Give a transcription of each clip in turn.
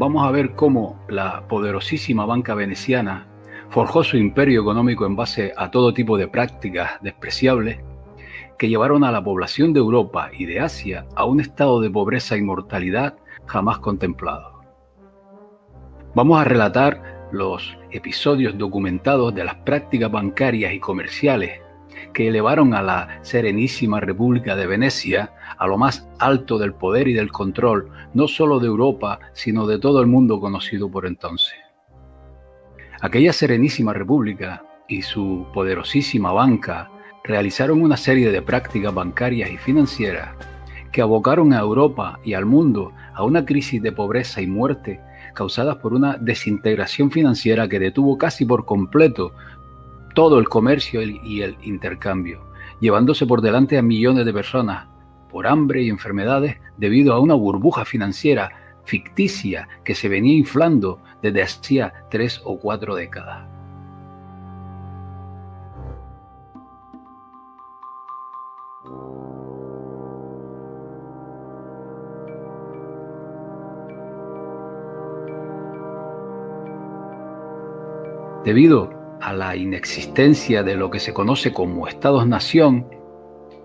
vamos a ver cómo la poderosísima banca veneciana forjó su imperio económico en base a todo tipo de prácticas despreciables que llevaron a la población de Europa y de Asia a un estado de pobreza y mortalidad jamás contemplado. Vamos a relatar los episodios documentados de las prácticas bancarias y comerciales que elevaron a la Serenísima República de Venecia a lo más alto del poder y del control, no solo de Europa, sino de todo el mundo conocido por entonces. Aquella Serenísima República y su poderosísima banca realizaron una serie de prácticas bancarias y financieras que abocaron a Europa y al mundo a una crisis de pobreza y muerte causadas por una desintegración financiera que detuvo casi por completo todo el comercio y el intercambio, llevándose por delante a millones de personas por hambre y enfermedades debido a una burbuja financiera ficticia que se venía inflando desde hacía 3 o 4 décadas. Debido a la inexistencia de lo que se conoce como Estados-nación,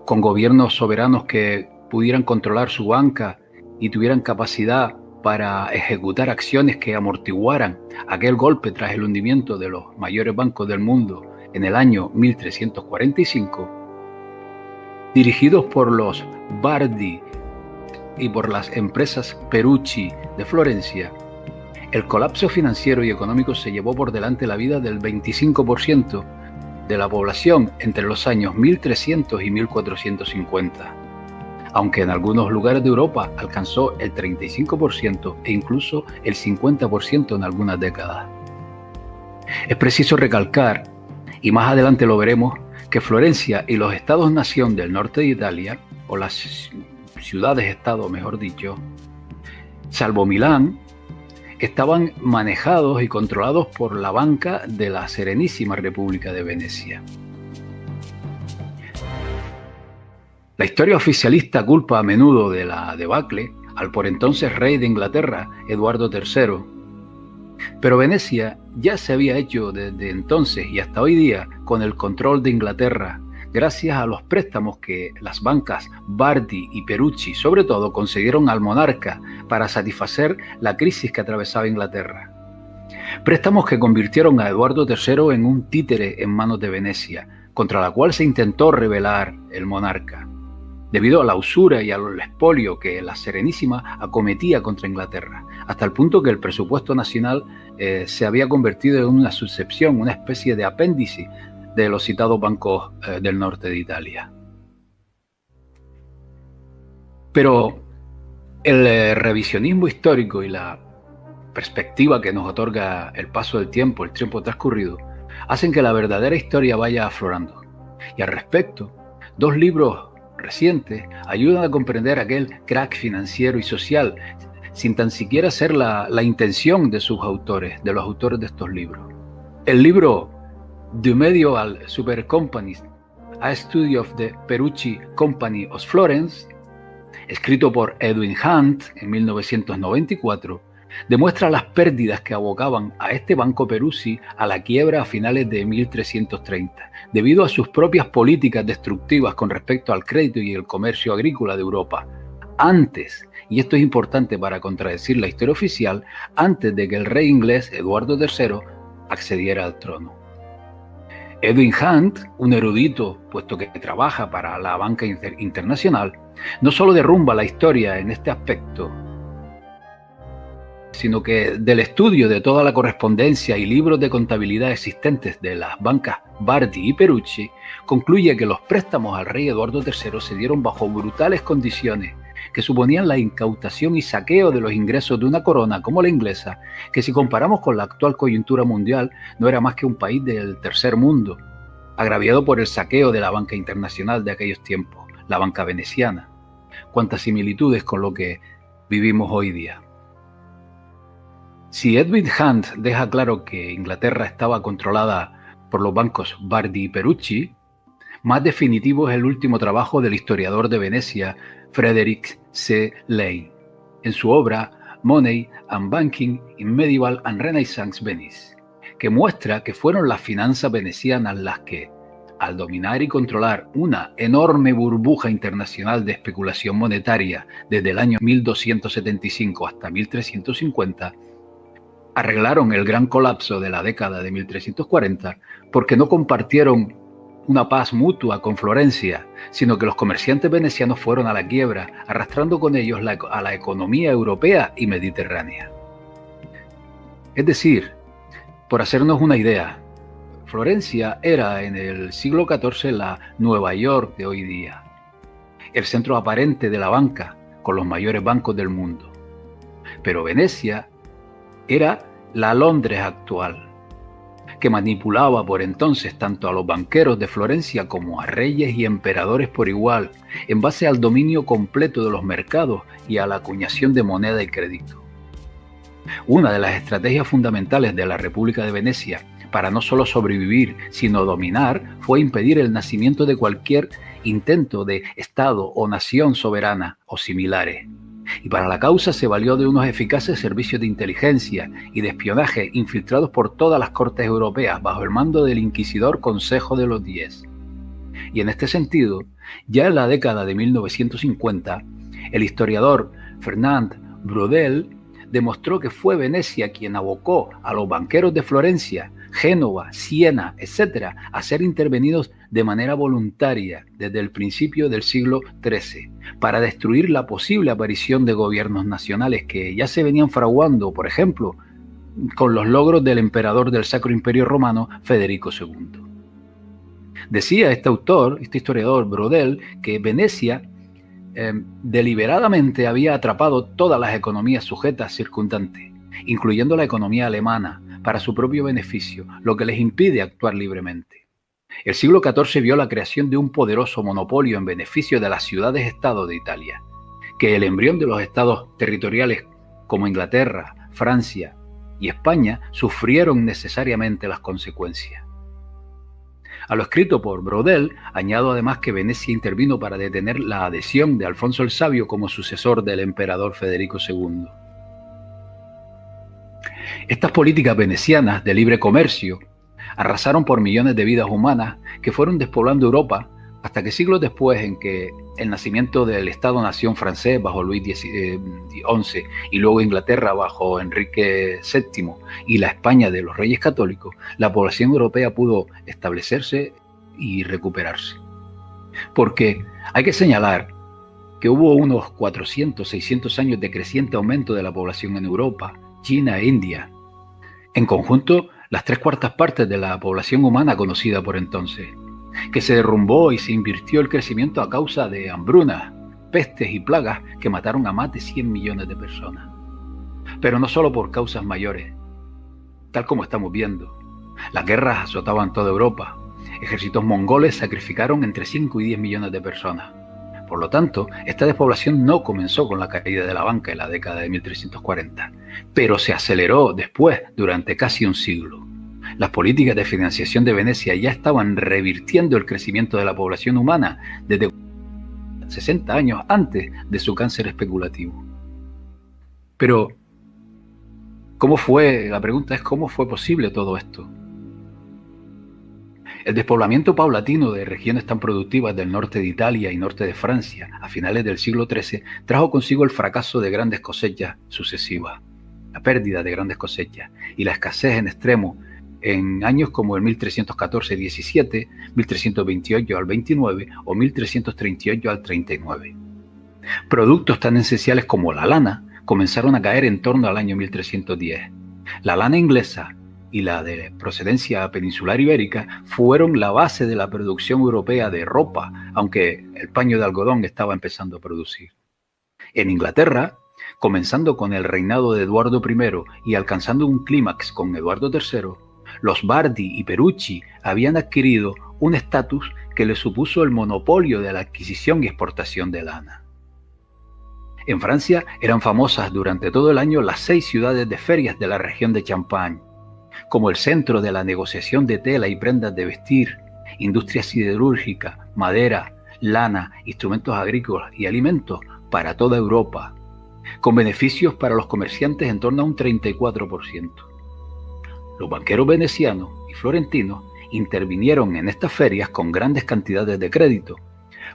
con gobiernos soberanos que pudieran controlar su banca y tuvieran capacidad para ejecutar acciones que amortiguaran aquel golpe tras el hundimiento de los mayores bancos del mundo en el año 1345, dirigidos por los Bardi y por las empresas Perucci de Florencia, el colapso financiero y económico se llevó por delante la vida del 25% de la población entre los años 1300 y 1450, aunque en algunos lugares de Europa alcanzó el 35% e incluso el 50% en algunas décadas. Es preciso recalcar, y más adelante lo veremos, que Florencia y los estados-nación del norte de Italia, o las ciudades-estado mejor dicho, salvo Milán, estaban manejados y controlados por la banca de la Serenísima República de Venecia. La historia oficialista culpa a menudo de la debacle al por entonces rey de Inglaterra, Eduardo III. Pero Venecia ya se había hecho desde entonces y hasta hoy día con el control de Inglaterra, gracias a los préstamos que las bancas Bardi y Perucci, sobre todo, concedieron al monarca para satisfacer la crisis que atravesaba Inglaterra. Préstamos que convirtieron a Eduardo III en un títere en manos de Venecia, contra la cual se intentó rebelar el monarca, debido a la usura y al expolio que la Serenísima acometía contra Inglaterra, hasta el punto que el presupuesto nacional se había convertido en una subsección, una especie de apéndice de los citados bancos del norte de Italia. Pero el revisionismo histórico y la perspectiva que nos otorga el paso del tiempo, el tiempo transcurrido, hacen que la verdadera historia vaya aflorando. Y al respecto, 2 libros recientes ayudan a comprender aquel crack financiero y social, sin tan siquiera ser la intención de sus autores, de los autores de estos libros. El libro The Medieval Super Companies, A Study of the Perucci Company of Florence, escrito por Edwin Hunt en 1994, demuestra las pérdidas que abocaban a este banco Perucci a la quiebra a finales de 1330, debido a sus propias políticas destructivas con respecto al crédito y el comercio agrícola de Europa, antes, y esto es importante para contradecir la historia oficial, antes de que el rey inglés Eduardo III accediera al trono. Edwin Hunt, un erudito, puesto que trabaja para la banca internacional, no solo derrumba la historia en este aspecto, sino que del estudio de toda la correspondencia y libros de contabilidad existentes de las bancas Bardi y Perucci, concluye que los préstamos al rey Eduardo III se dieron bajo brutales condiciones que suponían la incautación y saqueo de los ingresos de una corona como la inglesa, que si comparamos con la actual coyuntura mundial no era más que un país del tercer mundo, agraviado por el saqueo de la banca internacional de aquellos tiempos, la banca veneciana. Cuántas similitudes con lo que vivimos hoy día. Si Edwin Hunt deja claro que Inglaterra estaba controlada por los bancos Bardi y Perucci, más definitivo es el último trabajo del historiador de Venecia, Frederick C. Lane, en su obra Money and Banking in Medieval and Renaissance Venice, que muestra que fueron las finanzas venecianas las que, al dominar y controlar una enorme burbuja internacional de especulación monetaria desde el año 1275 hasta 1350, arreglaron el gran colapso de la década de 1340 porque no compartieron una paz mutua con Florencia, sino que los comerciantes venecianos fueron a la quiebra, arrastrando con ellos a la economía europea y mediterránea. Es decir, por hacernos una idea, Florencia era en el siglo XIV la Nueva York de hoy día, el centro aparente de la banca con los mayores bancos del mundo. Pero Venecia era la Londres actual, que manipulaba por entonces tanto a los banqueros de Florencia como a reyes y emperadores por igual, en base al dominio completo de los mercados y a la acuñación de moneda y crédito. Una de las estrategias fundamentales de la República de Venecia para no solo sobrevivir, sino dominar, fue impedir el nacimiento de cualquier intento de Estado o nación soberana o similares. Y para la causa se valió de unos eficaces servicios de inteligencia y de espionaje infiltrados por todas las cortes europeas bajo el mando del inquisidor Consejo de los Diez. Y en este sentido, ya en la década de 1950, el historiador Fernand Braudel demostró que fue Venecia quien abocó a los banqueros de Florencia, Génova, Siena, etc., a ser intervenidos de manera voluntaria desde el principio del siglo XIII, para destruir la posible aparición de gobiernos nacionales que ya se venían fraguando, por ejemplo, con los logros del emperador del Sacro Imperio Romano, Federico II. Decía este autor, este historiador Braudel, que Venecia deliberadamente había atrapado todas las economías sujetas circundantes, incluyendo la economía alemana, para su propio beneficio, lo que les impide actuar libremente. El siglo XIV vio la creación de un poderoso monopolio en beneficio de las ciudades-estado de Italia, que el embrión de los estados territoriales como Inglaterra, Francia y España sufrieron necesariamente las consecuencias. A lo escrito por Braudel, añado además que Venecia intervino para detener la adhesión de Alfonso el Sabio como sucesor del emperador Federico II. Estas políticas venecianas de libre comercio arrasaron por millones de vidas humanas que fueron despoblando Europa hasta que siglos después, en que el nacimiento del Estado-nación francés bajo Luis XI y luego Inglaterra bajo Enrique VII y la España de los Reyes Católicos, la población europea pudo establecerse y recuperarse. Porque hay que señalar que hubo unos 400, 600 años de creciente aumento de la población en Europa, China e India. En conjunto, las 3/4 partes de la población humana conocida por entonces, que se derrumbó y se invirtió el crecimiento a causa de hambrunas, pestes y plagas que mataron a más de 100 millones de personas. Pero no solo por causas mayores, tal como estamos viendo. Las guerras azotaban toda Europa. Ejércitos mongoles sacrificaron entre 5 y 10 millones de personas. Por lo tanto, esta despoblación no comenzó con la caída de la banca en la década de 1340, pero se aceleró después durante casi un siglo. Las políticas de financiación de Venecia ya estaban revirtiendo el crecimiento de la población humana desde 60 años antes de su cáncer especulativo. Pero, la pregunta es ¿cómo fue posible todo esto? El despoblamiento paulatino de regiones tan productivas del norte de Italia y norte de Francia a finales del siglo XIII trajo consigo el fracaso de grandes cosechas sucesivas, la pérdida de grandes cosechas y la escasez en extremo en años como el 1314-17, 1328 al 29 o 1338 al 39. Productos tan esenciales como la lana comenzaron a caer en torno al año 1310. La lana inglesa y la de procedencia peninsular ibérica fueron la base de la producción europea de ropa, aunque el paño de algodón estaba empezando a producir. En Inglaterra, comenzando con el reinado de Eduardo I y alcanzando un clímax con Eduardo III, los Bardi y Perucci habían adquirido un estatus que les supuso el monopolio de la adquisición y exportación de lana. En Francia eran famosas durante todo el año las 6 ciudades de ferias de la región de Champagne, como el centro de la negociación de tela y prendas de vestir, industria siderúrgica, madera, lana, instrumentos agrícolas y alimentos para toda Europa. con beneficios para los comerciantes en torno a un 34%. Los banqueros venecianos y florentinos intervinieron en estas ferias con grandes cantidades de crédito,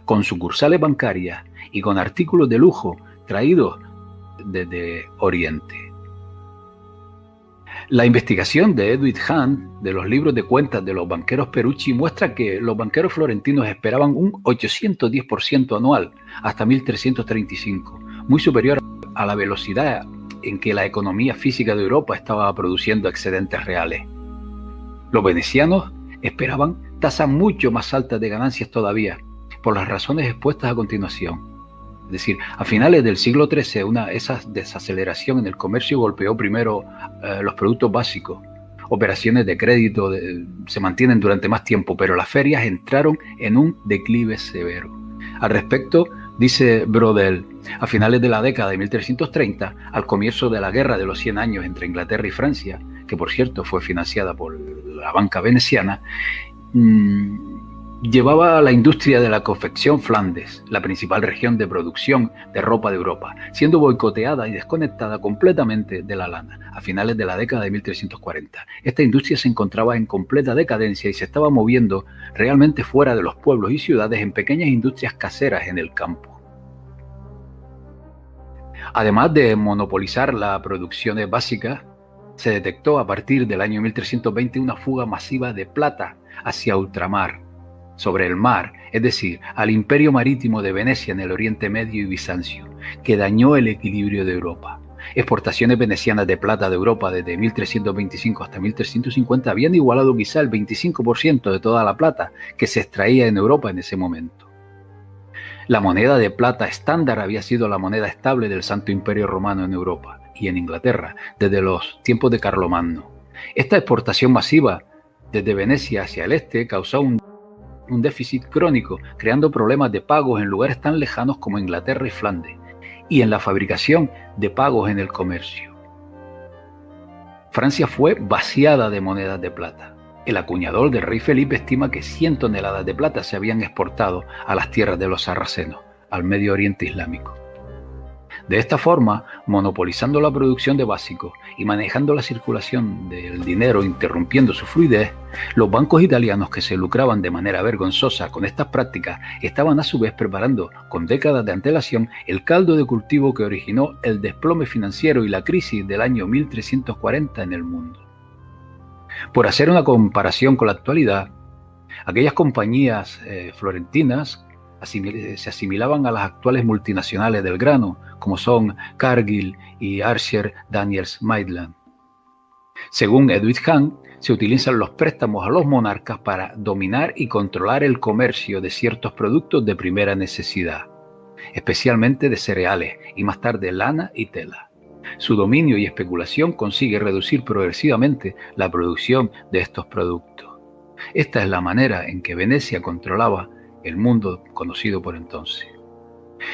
con sucursales bancarias y con artículos de lujo traídos desde Oriente. La investigación de Edwin Hahn de los libros de cuentas de los banqueros Perucci muestra que los banqueros florentinos esperaban un 810% anual hasta 1335, muy superior a la velocidad en que la economía física de Europa estaba produciendo excedentes reales. Los venecianos esperaban tasas mucho más altas de ganancias todavía, por las razones expuestas a continuación. Es decir, a finales del siglo XIII, esa desaceleración en el comercio golpeó primero los productos básicos. Operaciones de crédito se mantienen durante más tiempo, pero las ferias entraron en un declive severo. Al respecto, dice Brodel, a finales de la década de 1330, al comienzo de la Guerra de los 100 años entre Inglaterra y Francia, que por cierto fue financiada por la banca veneciana, llevaba a la industria de la confección Flandes, la principal región de producción de ropa de Europa, siendo boicoteada y desconectada completamente de la lana a finales de la década de 1340. Esta industria se encontraba en completa decadencia y se estaba moviendo realmente fuera de los pueblos y ciudades en pequeñas industrias caseras en el campo. Además de monopolizar las producciones básicas, se detectó a partir del año 1320 una fuga masiva de plata hacia ultramar, sobre el mar, es decir, al imperio marítimo de Venecia en el Oriente Medio y Bizancio, que dañó el equilibrio de Europa. Exportaciones venecianas de plata de Europa desde 1325 hasta 1350 habían igualado quizá el 25% de toda la plata que se extraía en Europa en ese momento. La moneda de plata estándar había sido la moneda estable del Santo Imperio Romano en Europa y en Inglaterra desde los tiempos de Carlomagno. Esta exportación masiva desde Venecia hacia el este causó un déficit crónico, creando problemas de pagos en lugares tan lejanos como Inglaterra y Flandes, y en la fabricación de pagos en el comercio. Francia fue vaciada de monedas de plata. El acuñador del rey Felipe estima que 100 toneladas de plata se habían exportado a las tierras de los sarracenos, al Medio Oriente Islámico. De esta forma, monopolizando la producción de básicos y manejando la circulación del dinero, interrumpiendo su fluidez, los bancos italianos que se lucraban de manera vergonzosa con estas prácticas estaban a su vez preparando con décadas de antelación el caldo de cultivo que originó el desplome financiero y la crisis del año 1340 en el mundo. Por hacer una comparación con la actualidad, aquellas compañías florentinas se asimilaban a las actuales multinacionales del grano, como son Cargill y Archer Daniels Midland. Según Edwin Hahn, se utilizan los préstamos a los monarcas para dominar y controlar el comercio de ciertos productos de primera necesidad, especialmente de cereales y más tarde lana y tela. Su dominio y especulación consigue reducir progresivamente la producción de estos productos. Esta es la manera en que Venecia controlaba el mundo conocido por entonces.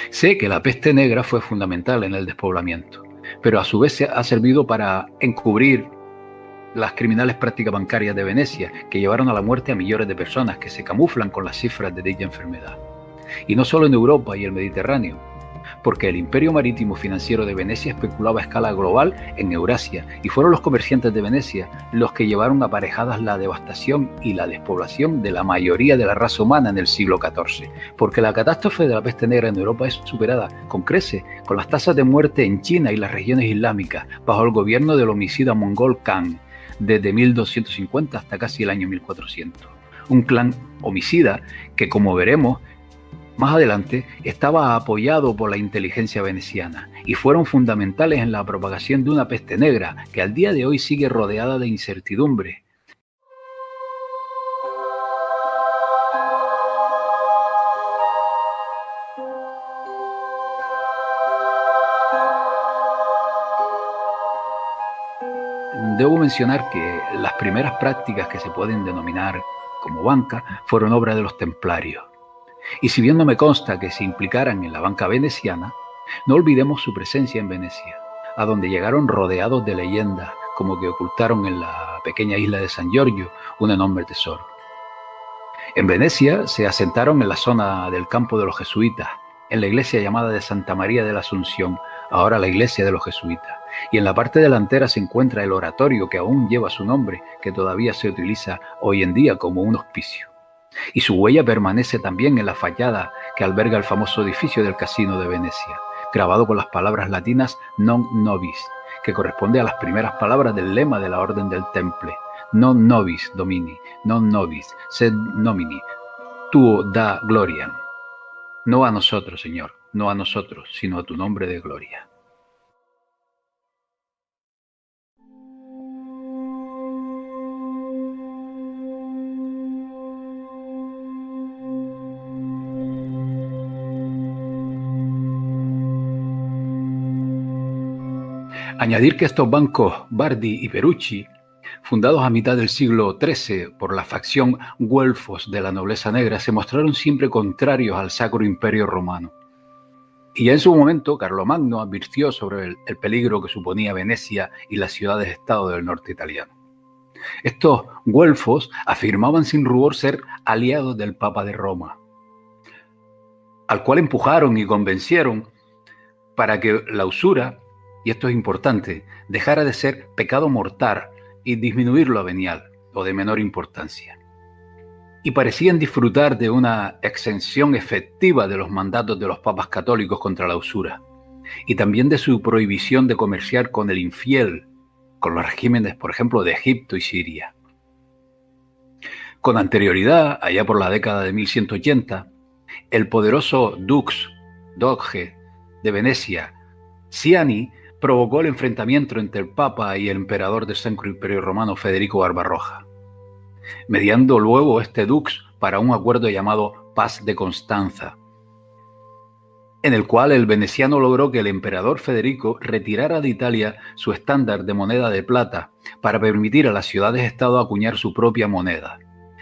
Sé que la peste negra fue fundamental en el despoblamiento, pero a su vez ha servido para encubrir las criminales prácticas bancarias de Venecia, que llevaron a la muerte a millones de personas que se camuflan con las cifras de dicha enfermedad. Y no solo en Europa y el Mediterráneo, porque el imperio marítimo financiero de Venecia especulaba a escala global en Eurasia, y fueron los comerciantes de Venecia los que llevaron aparejadas la devastación y la despoblación de la mayoría de la raza humana en el siglo XIV, porque la catástrofe de la peste negra en Europa es superada con creces con las tasas de muerte en China y las regiones islámicas bajo el gobierno del homicida mongol Khan, desde 1250 hasta casi el año 1400. Un clan homicida que, como veremos más adelante, estaba apoyado por la inteligencia veneciana y fueron fundamentales en la propagación de una peste negra que al día de hoy sigue rodeada de incertidumbre. Debo mencionar que las primeras prácticas que se pueden denominar como banca fueron obra de los templarios. Y si bien no me consta que se implicaran en la banca veneciana, no olvidemos su presencia en Venecia, a donde llegaron rodeados de leyendas, como que ocultaron en la pequeña isla de San Giorgio un enorme tesoro. En Venecia se asentaron en la zona del campo de los jesuitas, en la iglesia llamada de Santa María de la Asunción, ahora la iglesia de los jesuitas, y en la parte delantera se encuentra el oratorio que aún lleva su nombre, que todavía se utiliza hoy en día como un hospicio. Y su huella permanece también en la fachada que alberga el famoso edificio del Casino de Venecia, grabado con las palabras latinas non nobis, que corresponde a las primeras palabras del lema de la Orden del Temple: non nobis domini, non nobis, sed nomini, tuo da gloriam. No a nosotros, Señor, no a nosotros, sino a tu nombre de gloria. Añadir que estos bancos Bardi y Perucci, fundados a mitad del siglo XIII por la facción güelfos de la nobleza negra, se mostraron siempre contrarios al Sacro Imperio Romano. Y ya en su momento, Carlomagno advirtió sobre el peligro que suponía Venecia y las ciudades-estado del norte italiano. Estos güelfos afirmaban sin rubor ser aliados del Papa de Roma, al cual empujaron y convencieron para que la usura, y esto es importante, dejara de ser pecado mortal y disminuirlo a venial o de menor importancia. Y parecían disfrutar de una exención efectiva de los mandatos de los papas católicos contra la usura, y también de su prohibición de comerciar con el infiel, con los regímenes, por ejemplo, de Egipto y Siria. Con anterioridad, allá por la década de 1180, el poderoso doge de Venecia, Ciani, provocó el enfrentamiento entre el Papa y el emperador del Sacro Imperio Romano, Federico Barbarroja, mediando luego este dux para un acuerdo llamado Paz de Constanza, en el cual el veneciano logró que el emperador Federico retirara de Italia su estándar de moneda de plata para permitir a las ciudades-estado acuñar su propia moneda,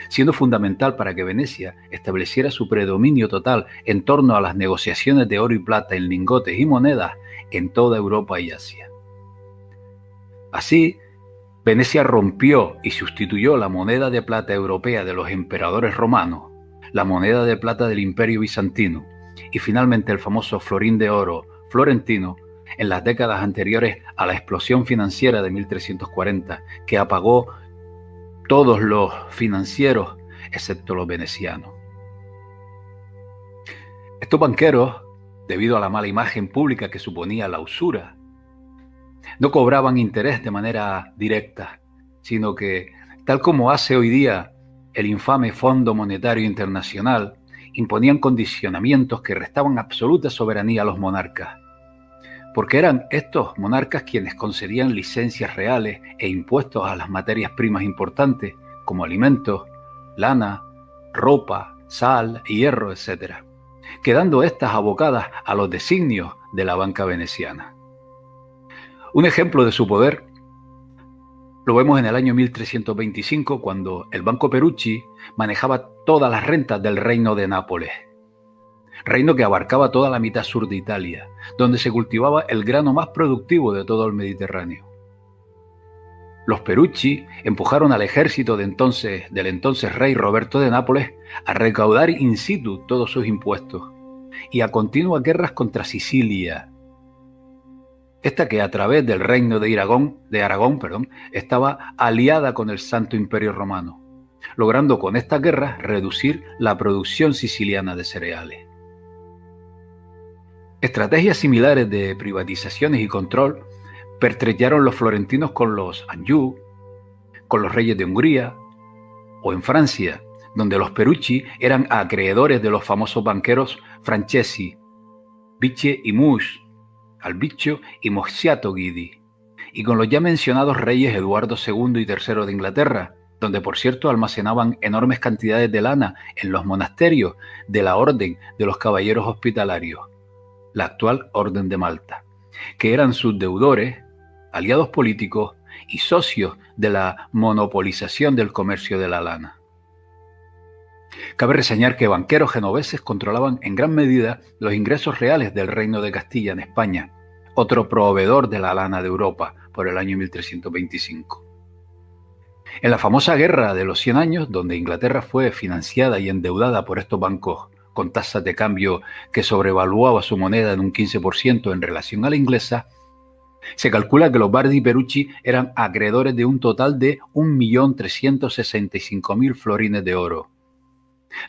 siendo fundamental para que Venecia estableciera su predominio total en torno a las negociaciones de oro y plata en lingotes y monedas en toda Europa y Asia. Así, Venecia rompió y sustituyó la moneda de plata europea de los emperadores romanos, la moneda de plata del Imperio Bizantino y finalmente el famoso florín de oro florentino en las décadas anteriores a la explosión financiera de 1340, que apagó todos los financieros excepto los venecianos. Estos banqueros, debido a la mala imagen pública que suponía la usura, no cobraban interés de manera directa, sino que, tal como hace hoy día el infame Fondo Monetario Internacional, imponían condicionamientos que restaban absoluta soberanía a los monarcas, porque eran estos monarcas quienes concedían licencias reales e impuestos a las materias primas importantes, como alimentos, lana, ropa, sal, hierro, etc., quedando estas abocadas a los designios de la banca veneciana. Un ejemplo de su poder lo vemos en el año 1325, cuando el Banco Perucci manejaba todas las rentas del reino de Nápoles, reino que abarcaba toda la mitad sur de Italia, donde se cultivaba el grano más productivo de todo el Mediterráneo. Los Perucci empujaron al ejército del entonces rey Roberto de Nápoles a recaudar in situ todos sus impuestos y a continuas guerras contra Sicilia, esta que a través del reino de Aragón, estaba aliada con el Santo Imperio Romano, logrando con estas guerras reducir la producción siciliana de cereales. Estrategias similares de privatizaciones y control pertrecharon los florentinos con los Anjou, con los reyes de Hungría, o en Francia, donde los Perucci eran acreedores de los famosos banqueros Francesi, Biche y Mus, Albiccio y Mosciato Guidi, y con los ya mencionados reyes Eduardo II y III de Inglaterra, donde por cierto almacenaban enormes cantidades de lana en los monasterios de la Orden de los Caballeros Hospitalarios, la actual Orden de Malta, que eran sus deudores, aliados políticos y socios de la monopolización del comercio de la lana. Cabe reseñar que banqueros genoveses controlaban en gran medida los ingresos reales del Reino de Castilla en España, otro proveedor de la lana de Europa, por el año 1325. En la famosa Guerra de los 100 Años, donde Inglaterra fue financiada y endeudada por estos bancos con tasas de cambio que sobrevaluaba su moneda en un 15% en relación a la inglesa, se calcula que los Bardi Perucci eran acreedores de un total de 1.365.000 florines de oro,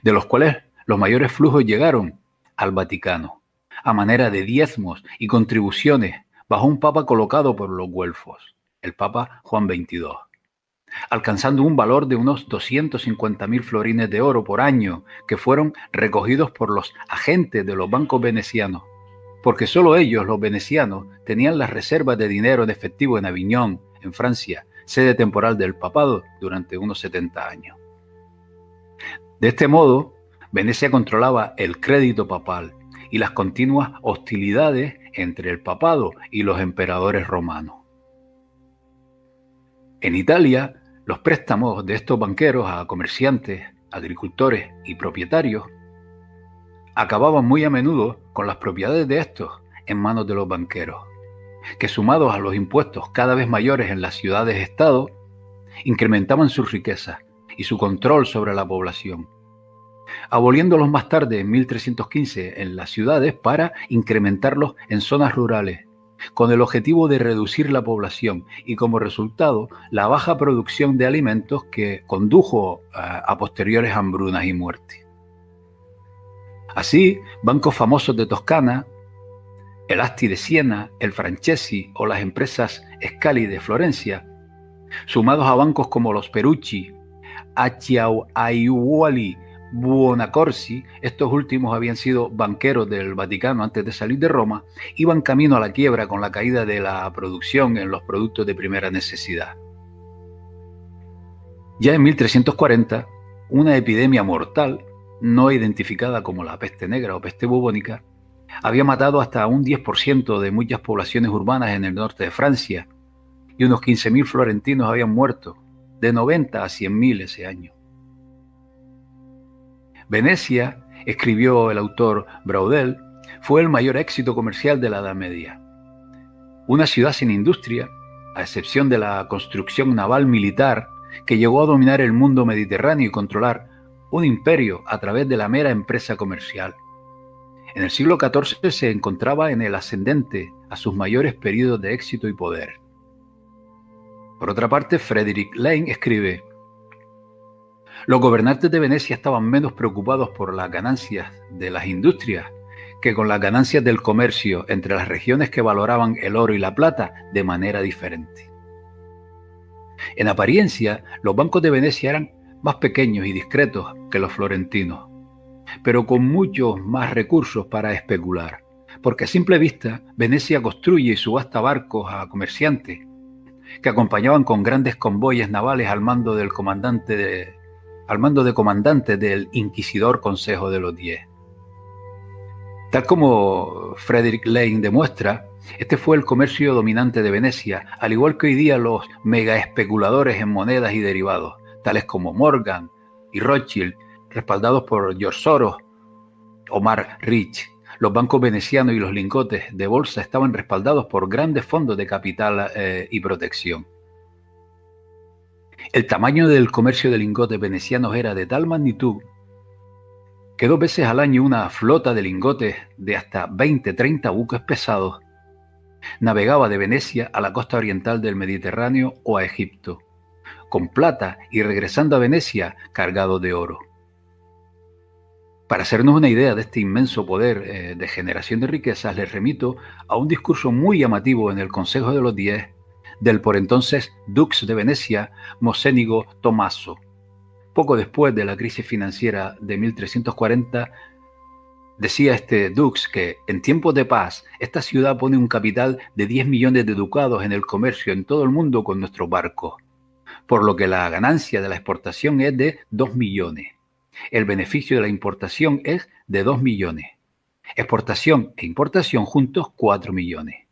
de los cuales los mayores flujos llegaron al Vaticano, a manera de diezmos y contribuciones bajo un papa colocado por los güelfos, el Papa Juan XXII, alcanzando un valor de unos 250.000 florines de oro por año que fueron recogidos por los agentes de los bancos venecianos, porque solo ellos, los venecianos, tenían las reservas de dinero en efectivo en Aviñón, en Francia, sede temporal del papado durante unos 70 años. De este modo, Venecia controlaba el crédito papal y las continuas hostilidades entre el papado y los emperadores romanos. En Italia, los préstamos de estos banqueros a comerciantes, agricultores y propietarios acababan muy a menudo con las propiedades de estos en manos de los banqueros, que sumados a los impuestos cada vez mayores en las ciudades-estado, incrementaban sus riquezas y su control sobre la población, aboliéndolos más tarde en 1315 en las ciudades para incrementarlos en zonas rurales, con el objetivo de reducir la población y como resultado la baja producción de alimentos que condujo a posteriores hambrunas y muertes. Así, bancos famosos de Toscana, el Asti de Siena, el Francesi o las empresas Scali de Florencia, sumados a bancos como los Perucci, Acciaiuoli, Buonaccorsi, estos últimos habían sido banqueros del Vaticano antes de salir de Roma, iban camino a la quiebra con la caída de la producción en los productos de primera necesidad. Ya en 1340, una epidemia mortal, no identificada como la peste negra o peste bubónica, había matado hasta un 10% de muchas poblaciones urbanas en el norte de Francia, y unos 15.000 florentinos habían muerto, de 90 a 100.000 ese año. Venecia, escribió el autor Braudel, fue el mayor éxito comercial de la Edad Media. Una ciudad sin industria, a excepción de la construcción naval militar, que llegó a dominar el mundo mediterráneo y controlar un imperio a través de la mera empresa comercial. En el siglo XIV se encontraba en el ascendente a sus mayores periodos de éxito y poder. Por otra parte, Frederick Lane escribe: los gobernantes de Venecia estaban menos preocupados por las ganancias de las industrias que con las ganancias del comercio entre las regiones que valoraban el oro y la plata de manera diferente. En apariencia, los bancos de Venecia eran más pequeños y discretos que los florentinos, pero con muchos más recursos para especular, porque a simple vista Venecia construye y subasta barcos a comerciantes que acompañaban con grandes convoyes navales al mando de comandantes del inquisidor Consejo de los 10. Tal como Frederick Lane demuestra, este fue el comercio dominante de Venecia, al igual que hoy día los mega especuladores en monedas y derivados, tales como Morgan y Rothschild, respaldados por George Soros o Mark Rich. Los bancos venecianos y los lingotes de bolsa estaban respaldados por grandes fondos de capital y protección. El tamaño del comercio de lingotes venecianos era de tal magnitud que 2 veces al año una flota de lingotes de hasta 20-30 buques pesados navegaba de Venecia a la costa oriental del Mediterráneo o a Egipto, con plata y regresando a Venecia cargado de oro. Para hacernos una idea de este inmenso poder de generación de riquezas, les remito a un discurso muy llamativo en el Consejo de los 10 del por entonces Dux de Venecia, Mocénigo Tommaso. Poco después de la crisis financiera de 1340, decía este Dux que en tiempos de paz esta ciudad pone un capital de 10 millones de ducados en el comercio en todo el mundo con nuestros barcos, por lo que la ganancia de la exportación es de 2 millones. El beneficio de la importación es de 2 millones. Exportación e importación juntos 4 millones.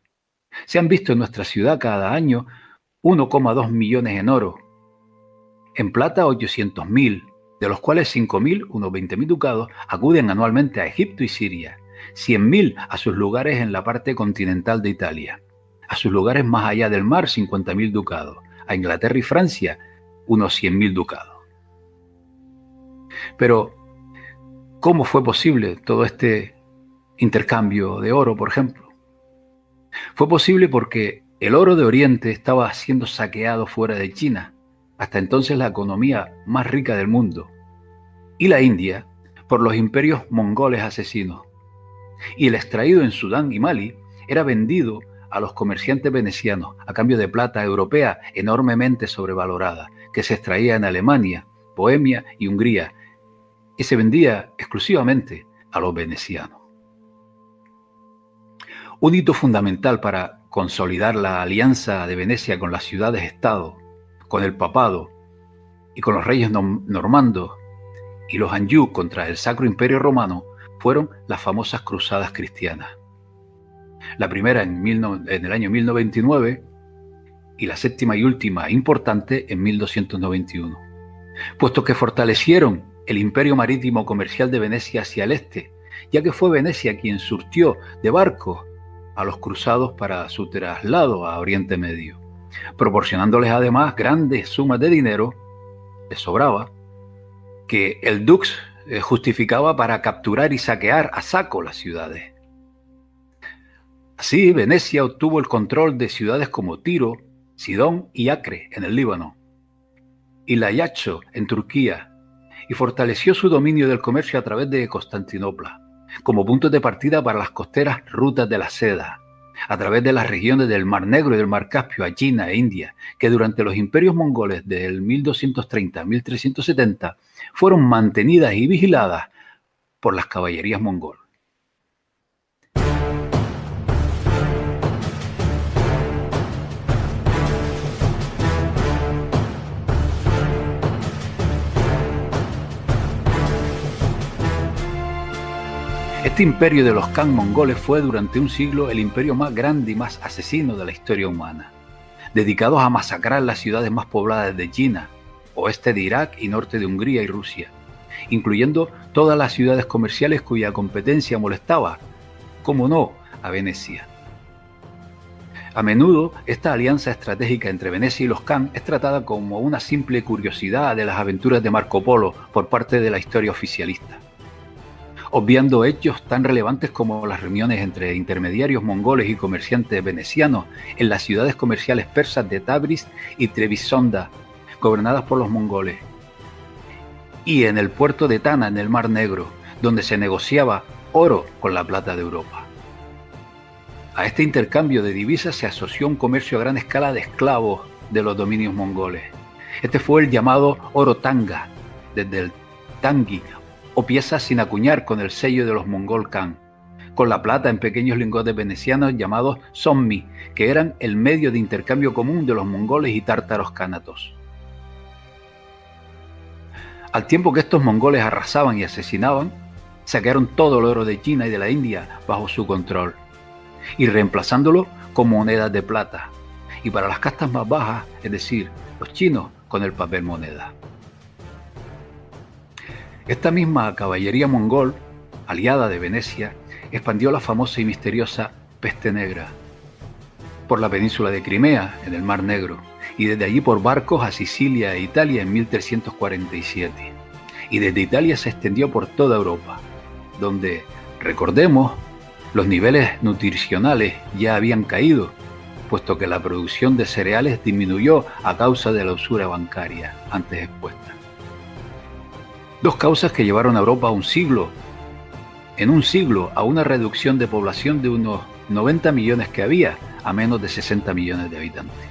Se han visto en nuestra ciudad cada año 1,2 millones en oro. En plata 800.000, de los cuales 5.000, unos 20.000 ducados, acuden anualmente a Egipto y Siria. 100.000 a sus lugares en la parte continental de Italia. A sus lugares más allá del mar 50.000 ducados. A Inglaterra y Francia unos 100.000 ducados. Pero, ¿Cómo fue posible todo este intercambio de oro, por ejemplo? Fue posible porque el oro de Oriente estaba siendo saqueado fuera de China, hasta entonces la economía más rica del mundo, y la India por los imperios mongoles asesinos. Y el extraído en Sudán y Mali era vendido a los comerciantes venecianos a cambio de plata europea enormemente sobrevalorada, que se extraía en Alemania, Bohemia y Hungría, y se vendía exclusivamente a los venecianos. Un hito fundamental para consolidar la alianza de Venecia con las ciudades-estado, con el papado y con los reyes normandos y los Anjou contra el Sacro Imperio Romano fueron las famosas cruzadas cristianas. La primera en el año 1099 y la séptima y última importante en 1291, puesto que fortalecieron el imperio marítimo comercial de Venecia hacia el este, ya que fue Venecia quien surtió de barcos a los cruzados para su traslado a Oriente Medio, proporcionándoles además grandes sumas de dinero, les sobraba, que el dux justificaba para capturar y saquear a saco las ciudades. Así, Venecia obtuvo el control de ciudades como Tiro, Sidón y Acre en el Líbano, y Layacho en Turquía, y fortaleció su dominio del comercio a través de Constantinopla, como puntos de partida para las costeras rutas de la seda, a través de las regiones del Mar Negro y del Mar Caspio a China e India, que durante los imperios mongoles del 1230 a 1370 fueron mantenidas y vigiladas por las caballerías mongolas. Este imperio de los Khan mongoles fue durante un siglo el imperio más grande y más asesino de la historia humana, dedicados a masacrar las ciudades más pobladas de China, oeste de Irak y norte de Hungría y Rusia, incluyendo todas las ciudades comerciales cuya competencia molestaba, como no, a Venecia. A menudo, esta alianza estratégica entre Venecia y los Khan es tratada como una simple curiosidad de las aventuras de Marco Polo por parte de la historia oficialista, obviando hechos tan relevantes como las reuniones entre intermediarios mongoles y comerciantes venecianos en las ciudades comerciales persas de Tabriz y Trebisonda, gobernadas por los mongoles, y en el puerto de Tana, en el Mar Negro, donde se negociaba oro con la plata de Europa. A este intercambio de divisas se asoció un comercio a gran escala de esclavos de los dominios mongoles. Este fue el llamado oro tanga, desde el tangi, o piezas sin acuñar con el sello de los mongol Khan, con la plata en pequeños lingotes venecianos llamados sommi, que eran el medio de intercambio común de los mongoles y tártaros cánatos. Al tiempo que estos mongoles arrasaban y asesinaban, saquearon todo el oro de China y de la India bajo su control, y reemplazándolo con monedas de plata, y para las castas más bajas, es decir, los chinos, con el papel moneda. Esta misma caballería mongol, aliada de Venecia, expandió la famosa y misteriosa peste negra por la península de Crimea, en el Mar Negro, y desde allí por barcos a Sicilia e Italia en 1347. Y desde Italia se extendió por toda Europa, donde, recordemos, los niveles nutricionales ya habían caído, puesto que la producción de cereales disminuyó a causa de la usura bancaria antes expuesta. Dos causas que llevaron a Europa en un siglo, a una reducción de población de unos 90 millones que había a menos de 60 millones de habitantes.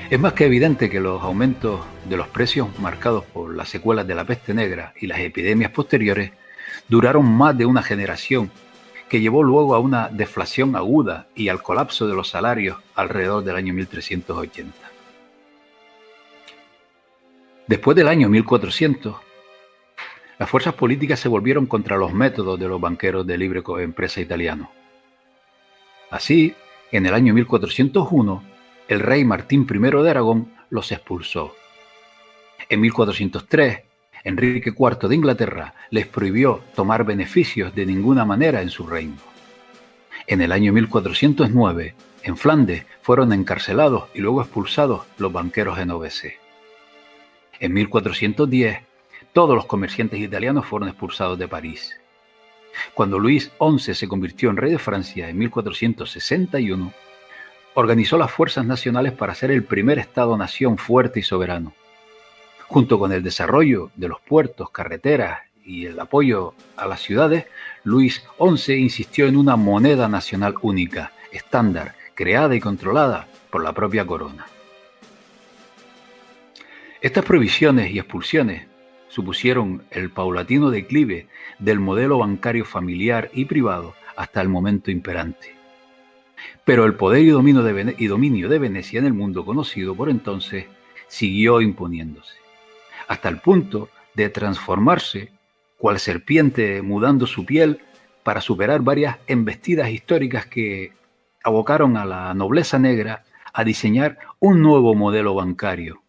Es más que evidente que los aumentos de los precios marcados por las secuelas de la peste negra y las epidemias posteriores duraron más de una generación, que llevó luego a una deflación aguda y al colapso de los salarios alrededor del año 1380. Después del año 1400, las fuerzas políticas se volvieron contra los métodos de los banqueros de libre empresa italianos. Así, en el año 1401, el rey Martín I de Aragón los expulsó. En 1403, Enrique IV de Inglaterra les prohibió tomar beneficios de ninguna manera en su reino. En el año 1409, en Flandes, fueron encarcelados y luego expulsados los banqueros genoveses. En 1410, Todos los comerciantes italianos fueron expulsados de París. Cuando Luis XI se convirtió en rey de Francia en 1461, organizó las fuerzas nacionales para ser el primer Estado-nación fuerte y soberano. Junto con el desarrollo de los puertos, carreteras y el apoyo a las ciudades, Luis XI insistió en una moneda nacional única, estándar, creada y controlada por la propia corona. Estas prohibiciones y expulsiones supusieron el paulatino declive del modelo bancario familiar y privado hasta el momento imperante. Pero el poder y dominio de Venecia en el mundo conocido por entonces siguió imponiéndose, hasta el punto de transformarse cual serpiente mudando su piel para superar varias embestidas históricas que abocaron a la nobleza negra a diseñar un nuevo modelo bancario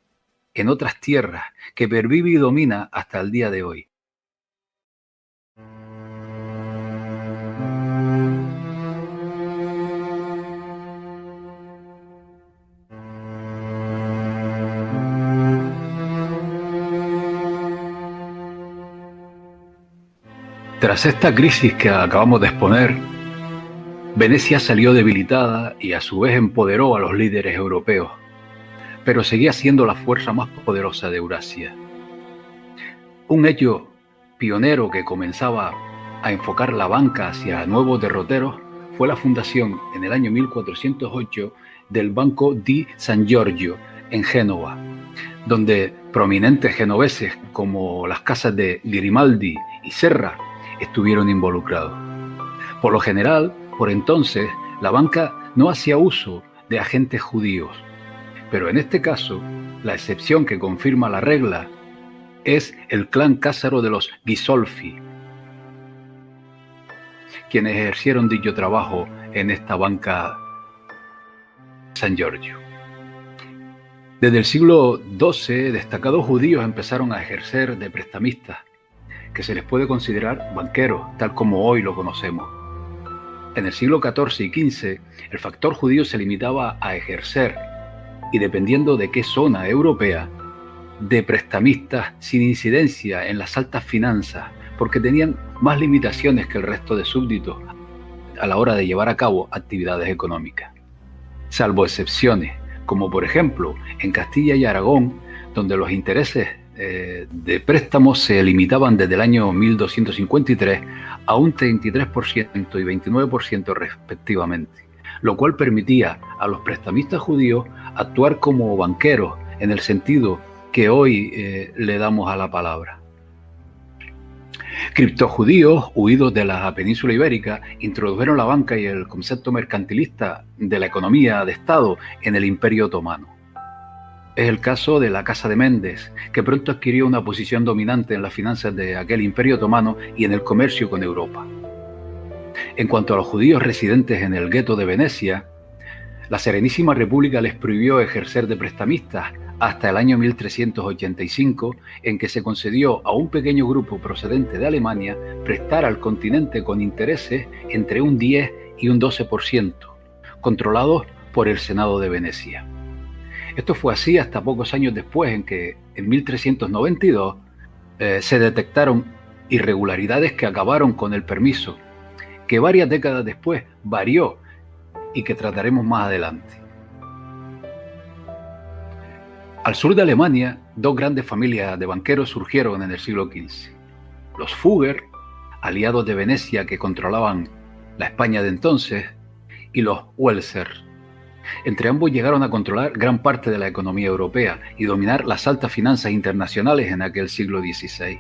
en otras tierras que pervive y domina hasta el día de hoy. Tras esta crisis que acabamos de exponer, Venecia salió debilitada y a su vez empoderó a los líderes europeos, pero seguía siendo la fuerza más poderosa de Eurasia. Un hecho pionero que comenzaba a enfocar la banca hacia nuevos derroteros fue la fundación en el año 1408 del Banco di San Giorgio en Génova, donde prominentes genoveses como las casas de Grimaldi y Serra estuvieron involucrados. Por lo general, por entonces, la banca no hacía uso de agentes judíos, pero en este caso, la excepción que confirma la regla es el clan cásaro de los Ghisolfi, quienes ejercieron dicho trabajo en esta banca San Giorgio. Desde el siglo XII, destacados judíos empezaron a ejercer de prestamistas, que se les puede considerar banqueros, tal como hoy lo conocemos. En el siglo XIV y XV, el factor judío se limitaba a ejercer, y dependiendo de qué zona europea, de prestamistas sin incidencia en las altas finanzas, porque tenían más limitaciones que el resto de súbditos a la hora de llevar a cabo actividades económicas. Salvo excepciones, como por ejemplo en Castilla y Aragón, donde los intereses de préstamos se limitaban desde el año 1253 a un 33% y 29% respectivamente, lo cual permitía a los prestamistas judíos actuar como banqueros en el sentido que hoy le damos a la palabra. Criptojudíos, huidos de la península ibérica, introdujeron la banca y el concepto mercantilista de la economía de Estado en el Imperio Otomano. Es el caso de la Casa de Méndez, que pronto adquirió una posición dominante en las finanzas de aquel Imperio Otomano y en el comercio con Europa. En cuanto a los judíos residentes en el gueto de Venecia, la Serenísima República les prohibió ejercer de prestamistas hasta el año 1385, en que se concedió a un pequeño grupo procedente de Alemania prestar al continente con intereses entre un 10 y un 12%, controlados por el Senado de Venecia. Esto fue así hasta pocos años después, en que en 1392 se detectaron irregularidades que acabaron con el permiso, que varias décadas después varió y que trataremos más adelante. Al sur de Alemania, dos grandes familias de banqueros surgieron en el siglo XV. Los Fugger, aliados de Venecia que controlaban la España de entonces, y los Welser. Entre ambos llegaron a controlar gran parte de la economía europea y dominar las altas finanzas internacionales en aquel siglo XVI.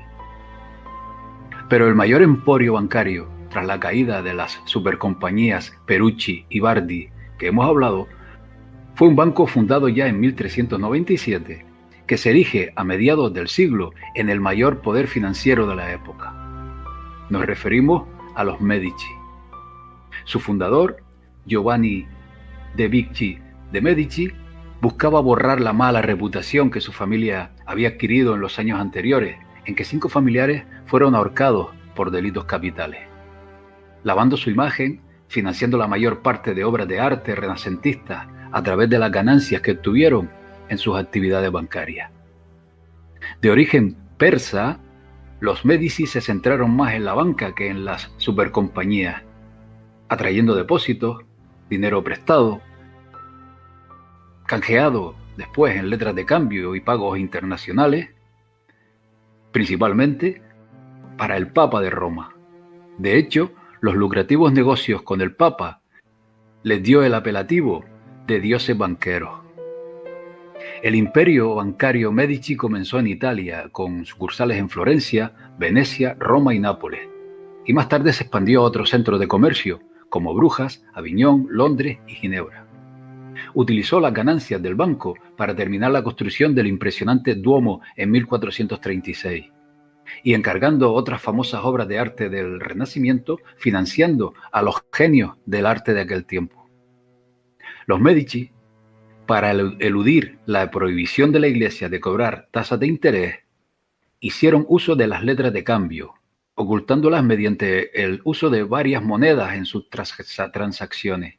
Pero el mayor emporio bancario, tras la caída de las supercompañías Perucci y Bardi que hemos hablado, fue un banco fundado ya en 1397, que se erige a mediados del siglo en el mayor poder financiero de la época. Nos referimos a los Medici. Su fundador, Giovanni de Bicci de Medici, buscaba borrar la mala reputación que su familia había adquirido en los años anteriores, en que 5 familiares fueron ahorcados por delitos capitales. Lavando su imagen, financiando la mayor parte de obras de arte renacentistas a través de las ganancias que obtuvieron en sus actividades bancarias. De origen persa, los Medici se centraron más en la banca que en las supercompañías, atrayendo depósitos, dinero prestado, canjeado después en letras de cambio y pagos internacionales, principalmente para el Papa de Roma. De hecho, los lucrativos negocios con el Papa les dio el apelativo de dioses banqueros. El imperio bancario Medici comenzó en Italia, con sucursales en Florencia, Venecia, Roma y Nápoles, y más tarde se expandió a otros centros de comercio, como Brujas, Aviñón, Londres y Ginebra. Utilizó las ganancias del banco para terminar la construcción del impresionante Duomo en 1436, y encargando otras famosas obras de arte del Renacimiento, financiando a los genios del arte de aquel tiempo. Los Medici, para eludir la prohibición de la Iglesia de cobrar tasas de interés, hicieron uso de las letras de cambio, ocultándolas mediante el uso de varias monedas en sus transacciones.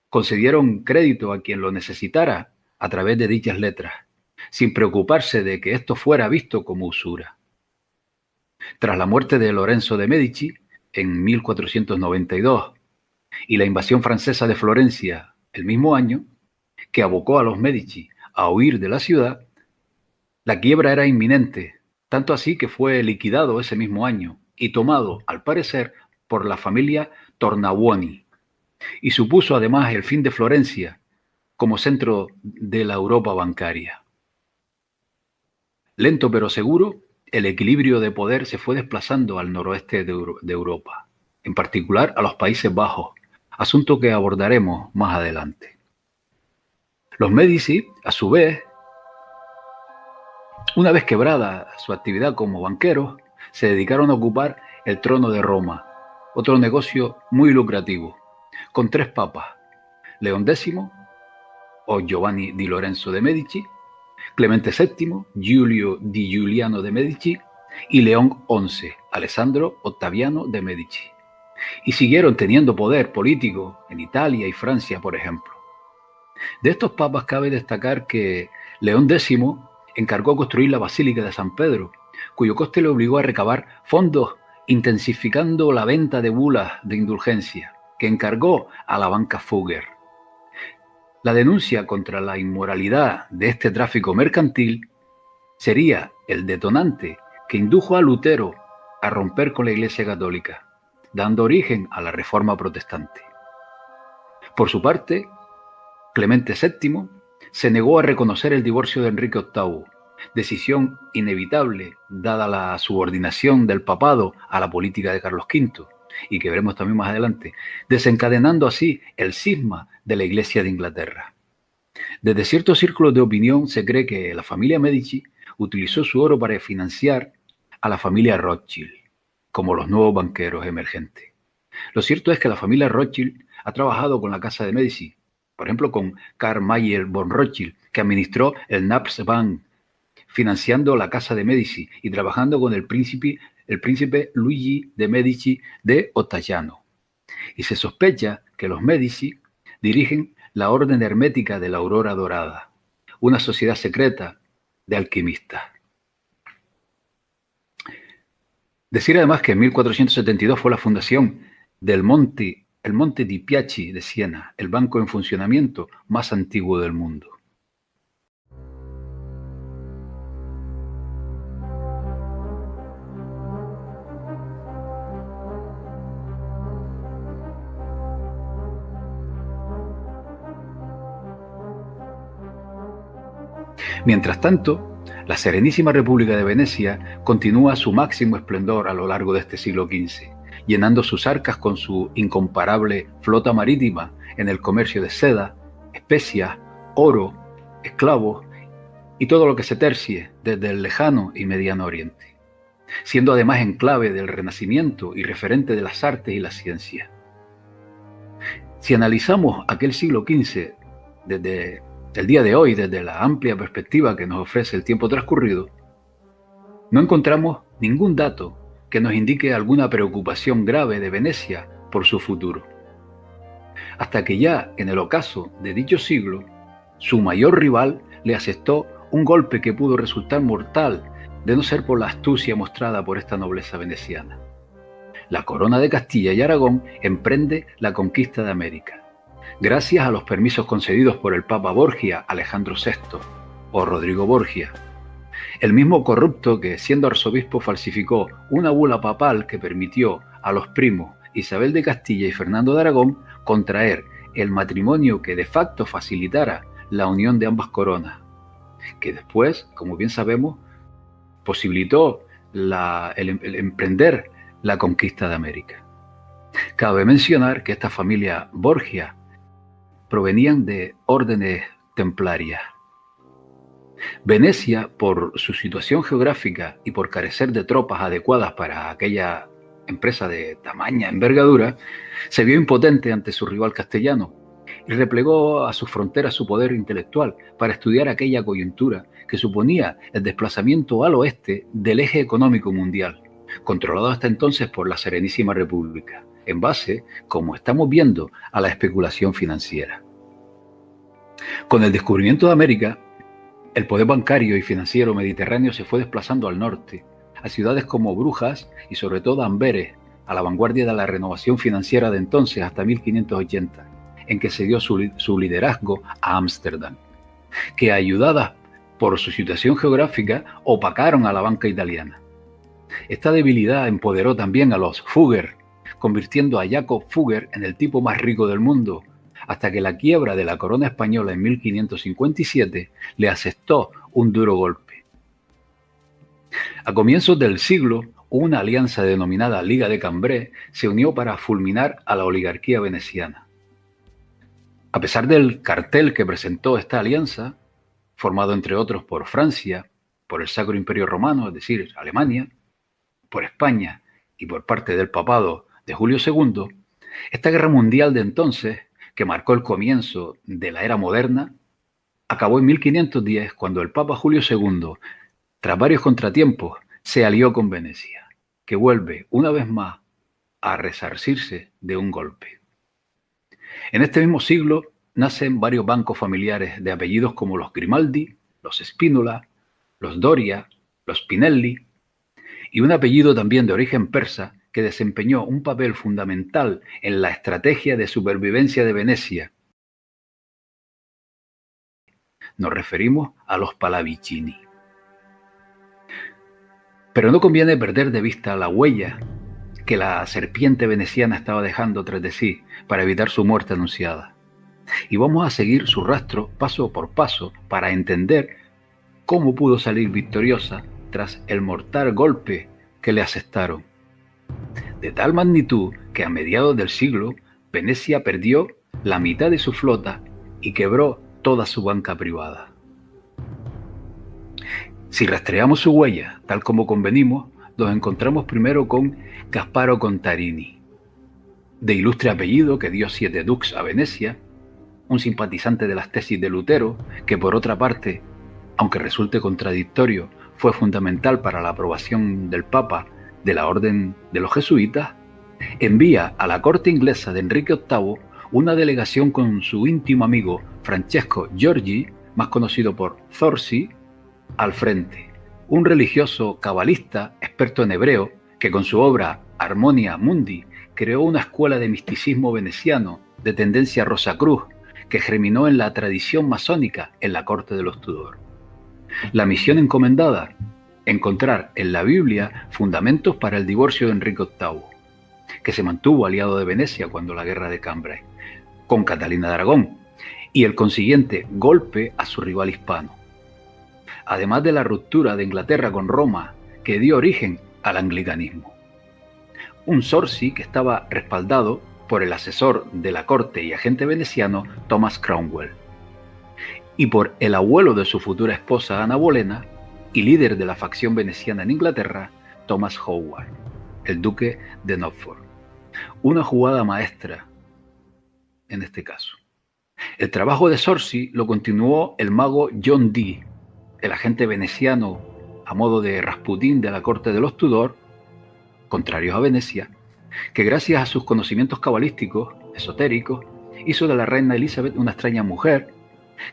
Concedieron crédito a quien lo necesitara a través de dichas letras, sin preocuparse de que esto fuera visto como usura. Tras la muerte de Lorenzo de Medici en 1492 y la invasión francesa de Florencia el mismo año, que abocó a los Medici a huir de la ciudad, la quiebra era inminente, tanto así que fue liquidado ese mismo año y tomado, al parecer, por la familia Tornabuoni, y supuso además el fin de Florencia como centro de la Europa bancaria. Lento pero seguro, el equilibrio de poder se fue desplazando al noroeste de Europa, en particular a los Países Bajos, asunto que abordaremos más adelante. Los Medici, a su vez, una vez quebrada su actividad como banqueros, se dedicaron a ocupar el trono de Roma, otro negocio muy lucrativo, con 3 papas: León X, o Giovanni di Lorenzo de Medici, Clemente VII, Giulio di Giuliano de Medici, y León XI, Alessandro Ottaviano de Medici. Y siguieron teniendo poder político en Italia y Francia, por ejemplo. De estos papas cabe destacar que León X encargó construir la Basílica de San Pedro, cuyo coste le obligó a recabar fondos, intensificando la venta de bulas de indulgencia, que encargó a la banca Fugger. La denuncia contra la inmoralidad de este tráfico mercantil sería el detonante que indujo a Lutero a romper con la Iglesia Católica, dando origen a la Reforma Protestante. Por su parte, Clemente VII se negó a reconocer el divorcio de Enrique VIII, decisión inevitable dada la subordinación del papado a la política de Carlos V, y que veremos también más adelante, desencadenando así el cisma de la Iglesia de Inglaterra. Desde ciertos círculos de opinión se cree que la familia Medici utilizó su oro para financiar a la familia Rothschild, como los nuevos banqueros emergentes. Lo cierto es que la familia Rothschild ha trabajado con la casa de Medici, por ejemplo con Karl Mayer von Rothschild, que administró el Naps Bank, financiando la casa de Medici y trabajando con el príncipe Luigi de Medici de Ottaviano. Y se sospecha que los Medici dirigen la Orden Hermética de la Aurora Dorada, una sociedad secreta de alquimistas. Decir además que en 1472 fue la fundación del el Monte di Piaci de Siena, el banco en funcionamiento más antiguo del mundo. Mientras tanto, la Serenísima República de Venecia continúa su máximo esplendor a lo largo de este siglo XV, llenando sus arcas con su incomparable flota marítima en el comercio de seda, especias, oro, esclavos y todo lo que se tercie desde el lejano y mediano oriente, siendo además enclave del Renacimiento y referente de las artes y las ciencias. Si analizamos aquel siglo XV desde el día de hoy, desde la amplia perspectiva que nos ofrece el tiempo transcurrido, no encontramos ningún dato que nos indique alguna preocupación grave de Venecia por su futuro. Hasta que ya en el ocaso de dicho siglo, su mayor rival le asestó un golpe que pudo resultar mortal de no ser por la astucia mostrada por esta nobleza veneciana. La corona de Castilla y Aragón emprende la conquista de América, gracias a los permisos concedidos por el Papa Borgia Alejandro VI o Rodrigo Borgia, el mismo corrupto que, siendo arzobispo, falsificó una bula papal que permitió a los primos Isabel de Castilla y Fernando de Aragón contraer el matrimonio que de facto facilitara la unión de ambas coronas, que después, como bien sabemos, posibilitó el emprender la conquista de América. Cabe mencionar que esta familia Borgia provenían de órdenes templarias. Venecia, por su situación geográfica y por carecer de tropas adecuadas para aquella empresa de tamaña envergadura, se vio impotente ante su rival castellano y replegó a sus fronteras su poder intelectual para estudiar aquella coyuntura que suponía el desplazamiento al oeste del eje económico mundial, controlado hasta entonces por la Serenísima República, en base, como estamos viendo, a la especulación financiera. Con el descubrimiento de América, el poder bancario y financiero mediterráneo se fue desplazando al norte, a ciudades como Brujas y sobre todo Amberes, a la vanguardia de la renovación financiera de entonces hasta 1580, en que se dio su liderazgo a Ámsterdam, que ayudadas por su situación geográfica opacaron a la banca italiana. Esta debilidad empoderó también a los Fugger, convirtiendo a Jacob Fugger en el tipo más rico del mundo, hasta que la quiebra de la corona española en 1557 le asestó un duro golpe. A comienzos del siglo, una alianza denominada Liga de Cambrai se unió para fulminar a la oligarquía veneciana. A pesar del cartel que presentó esta alianza, formado entre otros por Francia, por el Sacro Imperio Romano, es decir, Alemania, por España y por parte del papado de Julio II, esta guerra mundial de entonces, que marcó el comienzo de la era moderna, acabó en 1510 cuando el Papa Julio II, tras varios contratiempos, se alió con Venecia, que vuelve una vez más a resarcirse de un golpe. En este mismo siglo nacen varios bancos familiares de apellidos como los Grimaldi, los Spínola, los Doria, los Pinelli, y un apellido también de origen persa que desempeñó un papel fundamental en la estrategia de supervivencia de Venecia. Nos referimos a los Pallavicini. Pero no conviene perder de vista la huella que la serpiente veneciana estaba dejando tras de sí para evitar su muerte anunciada. Y vamos a seguir su rastro paso por paso para entender cómo pudo salir victoriosa tras el mortal golpe que le asestaron. De tal magnitud que a mediados del siglo, Venecia perdió la mitad de su flota y quebró toda su banca privada. Si rastreamos su huella, tal como convenimos, nos encontramos primero con Gasparo Contarini, de ilustre apellido que dio 7 dux a Venecia, un simpatizante de las tesis de Lutero, que por otra parte, aunque resulte contradictorio, fue fundamental para la aprobación del Papa de la Orden de los Jesuitas, envía a la corte inglesa de Enrique VIII una delegación con su íntimo amigo Francesco Giorgi, más conocido por Zorzi, al frente, un religioso cabalista experto en hebreo que con su obra Harmonia Mundi creó una escuela de misticismo veneciano de tendencia Rosacruz que germinó en la tradición masónica en la corte de los Tudor. La misión encomendada: encontrar en la Biblia fundamentos para el divorcio de Enrique VIII, que se mantuvo aliado de Venecia cuando la guerra de Cambrai, con Catalina de Aragón, y el consiguiente golpe a su rival hispano. Además de la ruptura de Inglaterra con Roma, que dio origen al anglicanismo. Un Zorzi que estaba respaldado por el asesor de la corte y agente veneciano Thomas Cromwell, y por el abuelo de su futura esposa Ana Bolena, y líder de la facción veneciana en Inglaterra, Thomas Howard, el duque de Norfolk. Una jugada maestra en este caso. El trabajo de Zorzi lo continuó el mago John Dee, el agente veneciano a modo de Rasputín de la corte de los Tudor, contrarios a Venecia, que gracias a sus conocimientos cabalísticos, esotéricos, hizo de la reina Elizabeth una extraña mujer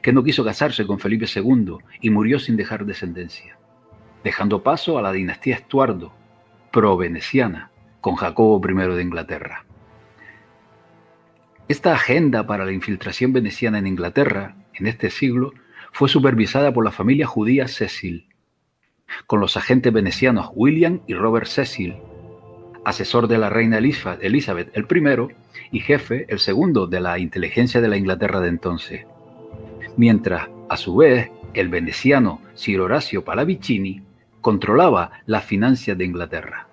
que no quiso casarse con Felipe II y murió sin dejar descendencia. dejando paso a la dinastía Estuardo, pro-veneciana, con Jacobo I de Inglaterra. Esta agenda para la infiltración veneciana en Inglaterra, en este siglo, fue supervisada por la familia judía Cecil, con los agentes venecianos William y Robert Cecil, asesor de la reina Elizabeth I y jefe, el segundo, de la inteligencia de la Inglaterra de entonces. Mientras, a su vez, el veneciano Sir Horacio Pallavicini controlaba las finanzas de Inglaterra.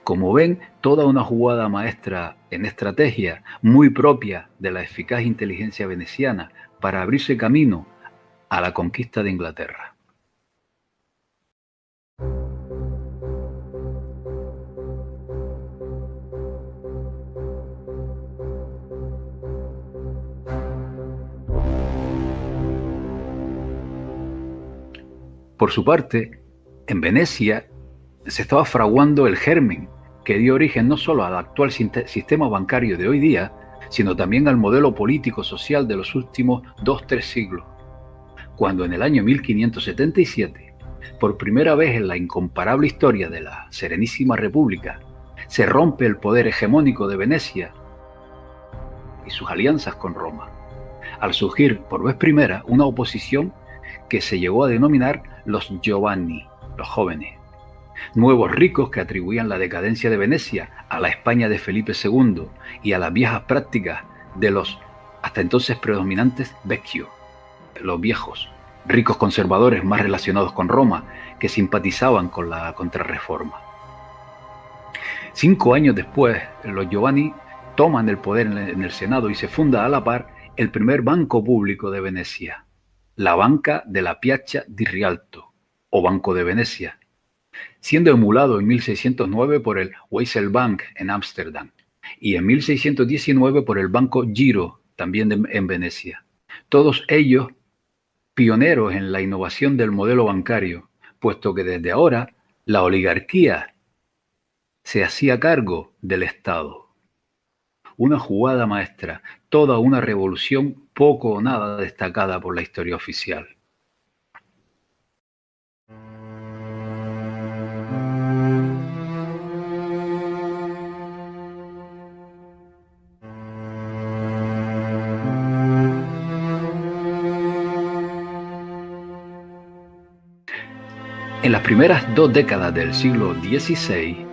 Como ven, toda una jugada maestra en estrategia muy propia de la eficaz inteligencia veneciana para abrirse camino a la conquista de Inglaterra. Por su parte, en Venecia se estaba fraguando el germen que dio origen no solo al actual sistema bancario de hoy día, sino también al modelo político-social de los últimos 2-3 siglos, cuando en el año 1577, por primera vez en la incomparable historia de la Serenísima República, se rompe el poder hegemónico de Venecia y sus alianzas con Roma, al surgir por vez primera una oposición que se llegó a denominar los Giovanni, los jóvenes, nuevos ricos que atribuían la decadencia de Venecia a la España de Felipe II y a las viejas prácticas de los hasta entonces predominantes vecchio, los viejos, ricos conservadores más relacionados con Roma, que simpatizaban con la Contrarreforma. 5 años después, los Giovanni toman el poder en el Senado y se funda a la par el primer banco público de Venecia, la Banca de la Piazza di Rialto, o Banco de Venecia, siendo emulado en 1609 por el Weisselbank en Ámsterdam y en 1619 por el Banco Giro, también en Venecia. Todos ellos pioneros en la innovación del modelo bancario, puesto que desde ahora la oligarquía se hacía cargo del Estado. Una jugada maestra, toda una revolución poco o nada destacada por la historia oficial. En las primeras 2 décadas del siglo XVI,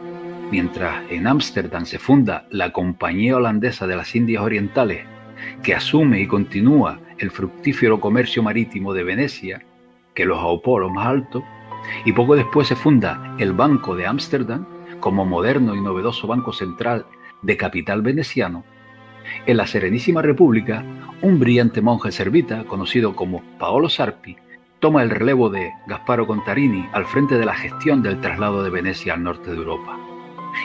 mientras en Ámsterdam se funda la Compañía Holandesa de las Indias Orientales, que asume y continúa el fructífero comercio marítimo de Venecia, que los aupó a lo más alto, y poco después se funda el Banco de Ámsterdam como moderno y novedoso banco central de capital veneciano, en la Serenísima República, un brillante monje servita, conocido como Paolo Sarpi, toma el relevo de Gasparo Contarini al frente de la gestión del traslado de Venecia al norte de Europa.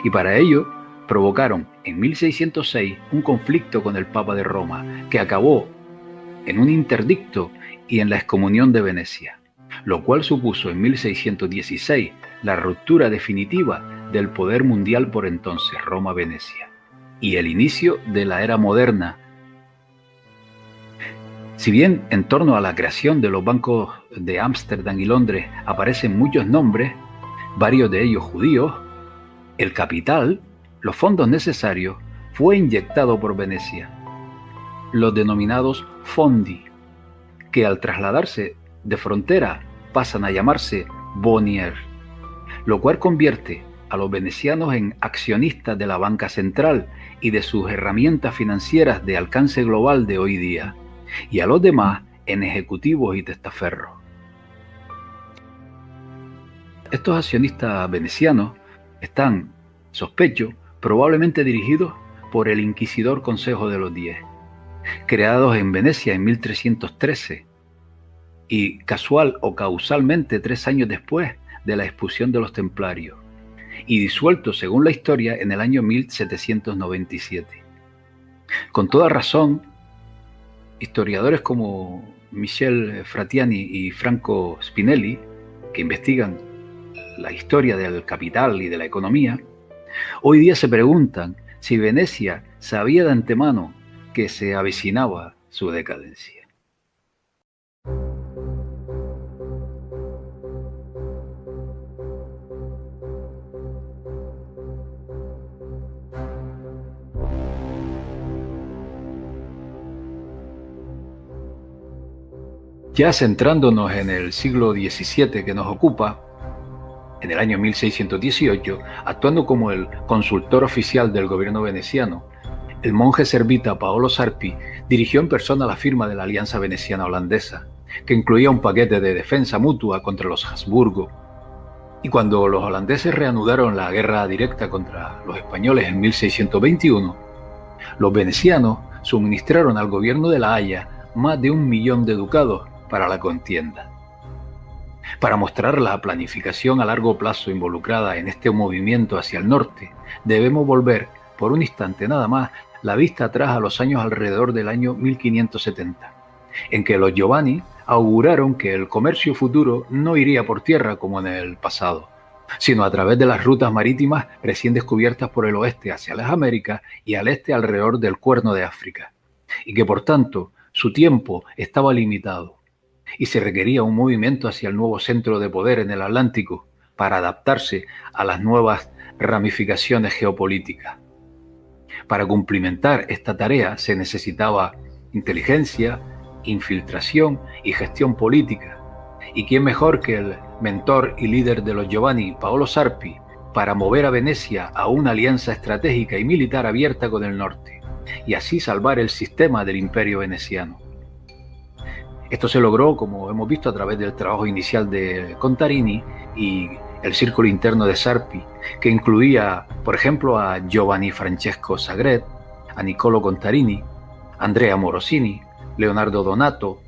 Y para ello provocaron en 1606 un conflicto con el Papa de Roma que acabó en un interdicto y en la excomunión de Venecia, lo cual supuso en 1616 la ruptura definitiva del poder mundial por entonces, Roma-Venecia, y el inicio de la era moderna. Si bien en torno a la creación de los bancos de Ámsterdam y Londres aparecen muchos nombres, varios de ellos judíos, el capital, los fondos necesarios, fue inyectado por Venecia, los denominados fondi, que al trasladarse de frontera pasan a llamarse bonier, lo cual convierte a los venecianos en accionistas de la banca central y de sus herramientas financieras de alcance global de hoy día, y a los demás en ejecutivos y testaferros. Estos accionistas venecianos están, sospecho, probablemente dirigidos por el Inquisidor Consejo de los 10, creados en Venecia en 1313 y casual o causalmente 3 años después de la expulsión de los templarios, y disueltos según la historia en el año 1797. Con toda razón, historiadores como Michel Fratiani y Franco Spinelli, que investigan la historia del capital y de la economía, hoy día se preguntan si Venecia sabía de antemano que se avecinaba su decadencia. Ya centrándonos en el siglo XVII que nos ocupa, en el año 1618, actuando como el consultor oficial del gobierno veneciano, el monje servita Paolo Sarpi dirigió en persona la firma de la Alianza Veneciana-Holandesa, que incluía un paquete de defensa mutua contra los Habsburgo. Y cuando los holandeses reanudaron la guerra directa contra los españoles en 1621, los venecianos suministraron al gobierno de La Haya más de 1 millón de ducados para la contienda. Para mostrar la planificación a largo plazo involucrada en este movimiento hacia el norte, debemos volver, por un instante nada más, la vista atrás a los años alrededor del año 1570, en que los Giovanni auguraron que el comercio futuro no iría por tierra como en el pasado, sino a través de las rutas marítimas recién descubiertas por el oeste hacia las Américas y al este alrededor del Cuerno de África, y que por tanto su tiempo estaba limitado y se requería un movimiento hacia el nuevo centro de poder en el Atlántico para adaptarse a las nuevas ramificaciones geopolíticas. Para cumplimentar esta tarea se necesitaba inteligencia, infiltración y gestión política. ¿Y quién mejor que el mentor y líder de los Giovanni, Paolo Sarpi, para mover a Venecia a una alianza estratégica y militar abierta con el norte, y así salvar el sistema del imperio veneciano? Esto se logró, como hemos visto, a través del trabajo inicial de Contarini y el círculo interno de Sarpi, que incluía, por ejemplo, a Giovanni Francesco Sagret, a Niccolo Contarini, Andrea Morosini, Leonardo Donato,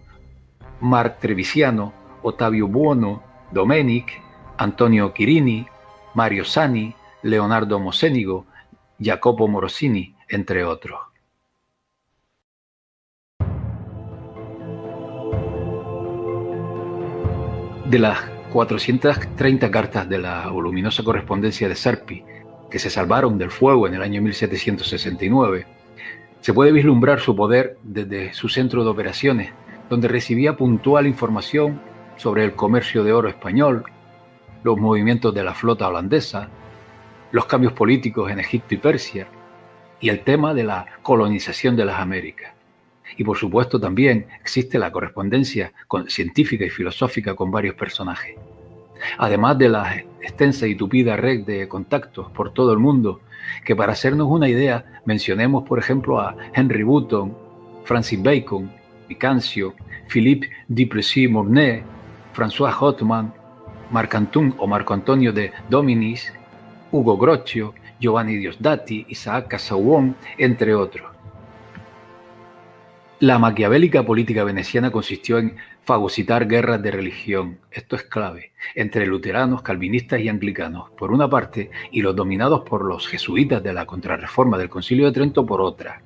Marc Trevigiano, Ottavio Buono, Domenic, Antonio Chirini, Mario Sani, Leonardo Mocenigo, Jacopo Morosini, entre otros. De las 430 cartas de la voluminosa correspondencia de Sarpi, que se salvaron del fuego en el año 1769, se puede vislumbrar su poder desde su centro de operaciones, donde recibía puntual información sobre el comercio de oro español, los movimientos de la flota holandesa, los cambios políticos en Egipto y Persia, y el tema de la colonización de las Américas. Y por supuesto también existe la correspondencia científica y filosófica con varios personajes. Además de la extensa y tupida red de contactos por todo el mundo, que para hacernos una idea mencionemos por ejemplo a Henry Wotton, Francis Bacon, Vicancio, Philippe Duplessis-Mornay, François Hotman, Marco Antonio de Dominis, Ugo Grocchio, Giovanni Diosdati, Isaac Casaubon, entre otros. La maquiavélica política veneciana consistió en fagocitar guerras de religión, esto es clave, entre luteranos, calvinistas y anglicanos, por una parte, y los dominados por los jesuitas de la Contrarreforma del Concilio de Trento por otra,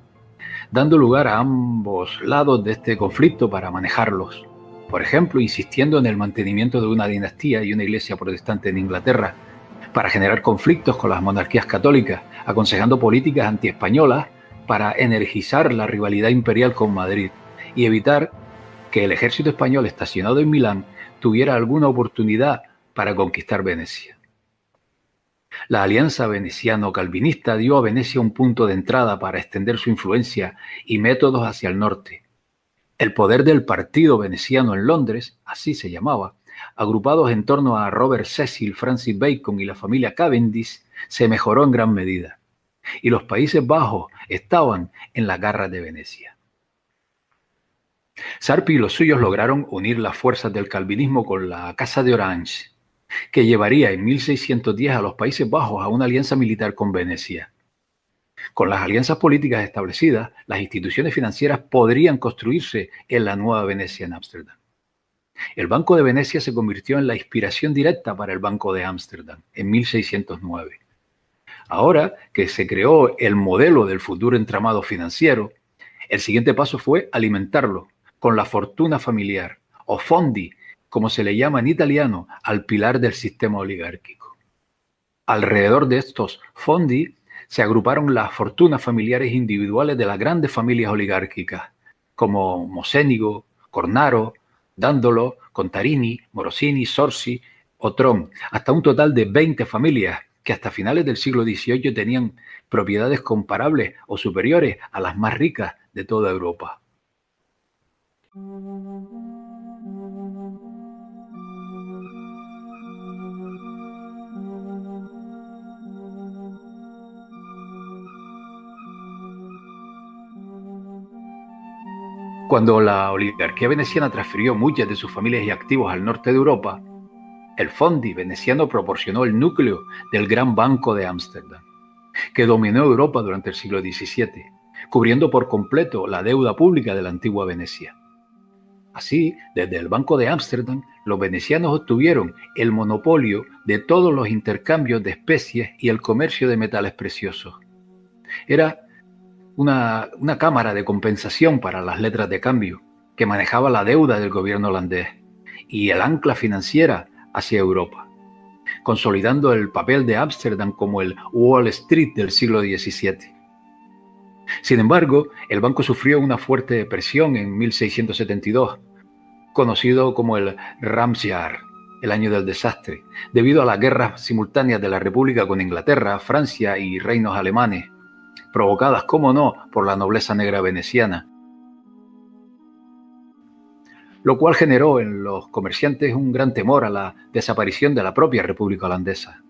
dando lugar a ambos lados de este conflicto para manejarlos. Por ejemplo, insistiendo en el mantenimiento de una dinastía y una iglesia protestante en Inglaterra, para generar conflictos con las monarquías católicas, aconsejando políticas antiespañolas para energizar la rivalidad imperial con Madrid y evitar que el ejército español estacionado en Milán tuviera alguna oportunidad para conquistar Venecia. La alianza veneciano-calvinista dio a Venecia un punto de entrada para extender su influencia y métodos hacia el norte. El poder del partido veneciano en Londres, así se llamaba, agrupados en torno a Robert Cecil, Francis Bacon y la familia Cavendish, se mejoró en gran medida. Y los Países Bajos estaban en las garras de Venecia. Sarpi y los suyos lograron unir las fuerzas del calvinismo con la Casa de Orange, que llevaría en 1610 a los Países Bajos a una alianza militar con Venecia. Con las alianzas políticas establecidas, las instituciones financieras podrían construirse en la nueva Venecia en Ámsterdam. El Banco de Venecia se convirtió en la inspiración directa para el Banco de Ámsterdam en 1609. Ahora que se creó el modelo del futuro entramado financiero, el siguiente paso fue alimentarlo con la fortuna familiar, o fondi, como se le llama en italiano, al pilar del sistema oligárquico. Alrededor de estos fondi se agruparon las fortunas familiares individuales de las grandes familias oligárquicas, como Mocenigo, Cornaro, Dandolo, Contarini, Morosini, Sorsi o Tron, hasta un total de 20 familias que hasta finales del siglo XVIII tenían propiedades comparables o superiores a las más ricas de toda Europa. Cuando la oligarquía veneciana transfirió muchas de sus familias y activos al norte de Europa, el Fondi veneciano proporcionó el núcleo del Gran Banco de Ámsterdam, que dominó Europa durante el siglo XVII, cubriendo por completo la deuda pública de la antigua Venecia. Así, desde el Banco de Ámsterdam, los venecianos obtuvieron el monopolio de todos los intercambios de especies y el comercio de metales preciosos. Era una cámara de compensación para las letras de cambio que manejaba la deuda del gobierno holandés y el ancla financiera hacia Europa, consolidando el papel de Ámsterdam como el Wall Street del siglo XVII. Sin embargo, el banco sufrió una fuerte depresión en 1672, conocido como el Ramsjahr, el año del desastre, debido a las guerras simultáneas de la República con Inglaterra, Francia y reinos alemanes, provocadas, como no, por la nobleza negra veneciana, lo cual generó en los comerciantes un gran temor a la desaparición de la propia República Holandesa,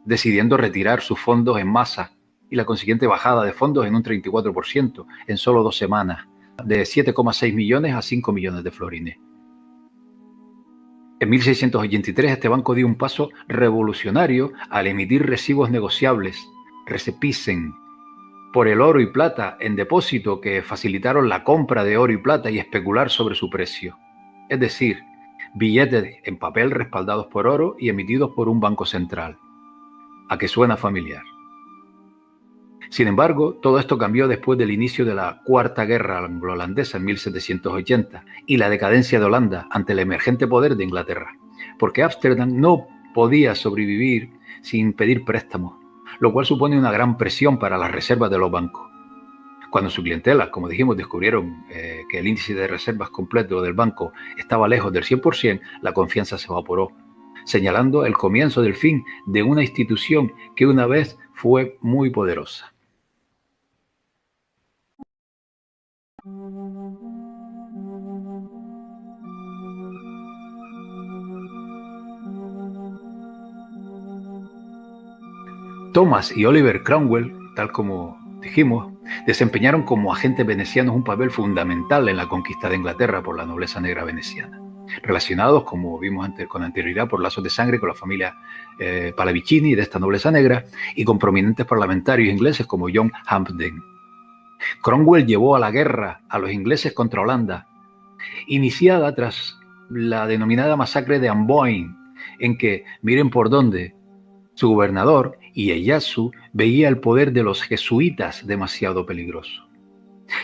decidiendo retirar sus fondos en masa y la consiguiente bajada de fondos en un 34% en solo 2 semanas, de 7,6 millones a 5 millones de florines. En 1683 este banco dio un paso revolucionario al emitir recibos negociables, Recipicen, por el oro y plata en depósito que facilitaron la compra de oro y plata y especular sobre su precio. Es decir, billetes en papel respaldados por oro y emitidos por un banco central. ¿A qué suena familiar? Sin embargo, todo esto cambió después del inicio de la Cuarta Guerra Anglo-Holandesa en 1780 y la decadencia de Holanda ante el emergente poder de Inglaterra, porque Ámsterdam no podía sobrevivir sin pedir préstamos, lo cual supone una gran presión para las reservas de los bancos. Cuando su clientela, como dijimos, descubrieron que el índice de reservas completo del banco estaba lejos del 100%, la confianza se evaporó, señalando el comienzo del fin de una institución que una vez fue muy poderosa. Thomas y Oliver Cromwell, tal como dijimos, desempeñaron como agentes venecianos un papel fundamental en la conquista de Inglaterra por la nobleza negra veneciana, relacionados, como vimos antes, con anterioridad por lazos de sangre con la familia Pallavicini de esta nobleza negra y con prominentes parlamentarios ingleses como John Hampden. Cromwell llevó a la guerra a los ingleses contra Holanda, iniciada tras la denominada masacre de Amboine, en que, miren por dónde, su gobernador, Ieyasu, veía el poder de los jesuitas demasiado peligroso.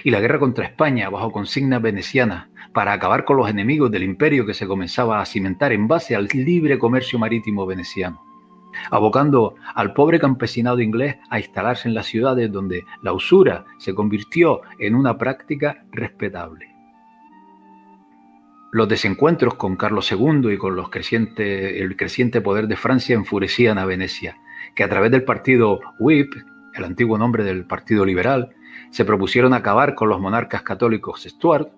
Y la guerra contra España, bajo consignas venecianas, para acabar con los enemigos del imperio que se comenzaba a cimentar en base al libre comercio marítimo veneciano, abocando al pobre campesinado inglés a instalarse en las ciudades donde la usura se convirtió en una práctica respetable. Los desencuentros con Carlos II y con el creciente poder de Francia enfurecían a Venecia, que a través del partido Whip, el antiguo nombre del Partido Liberal, se propusieron acabar con los monarcas católicos Stuart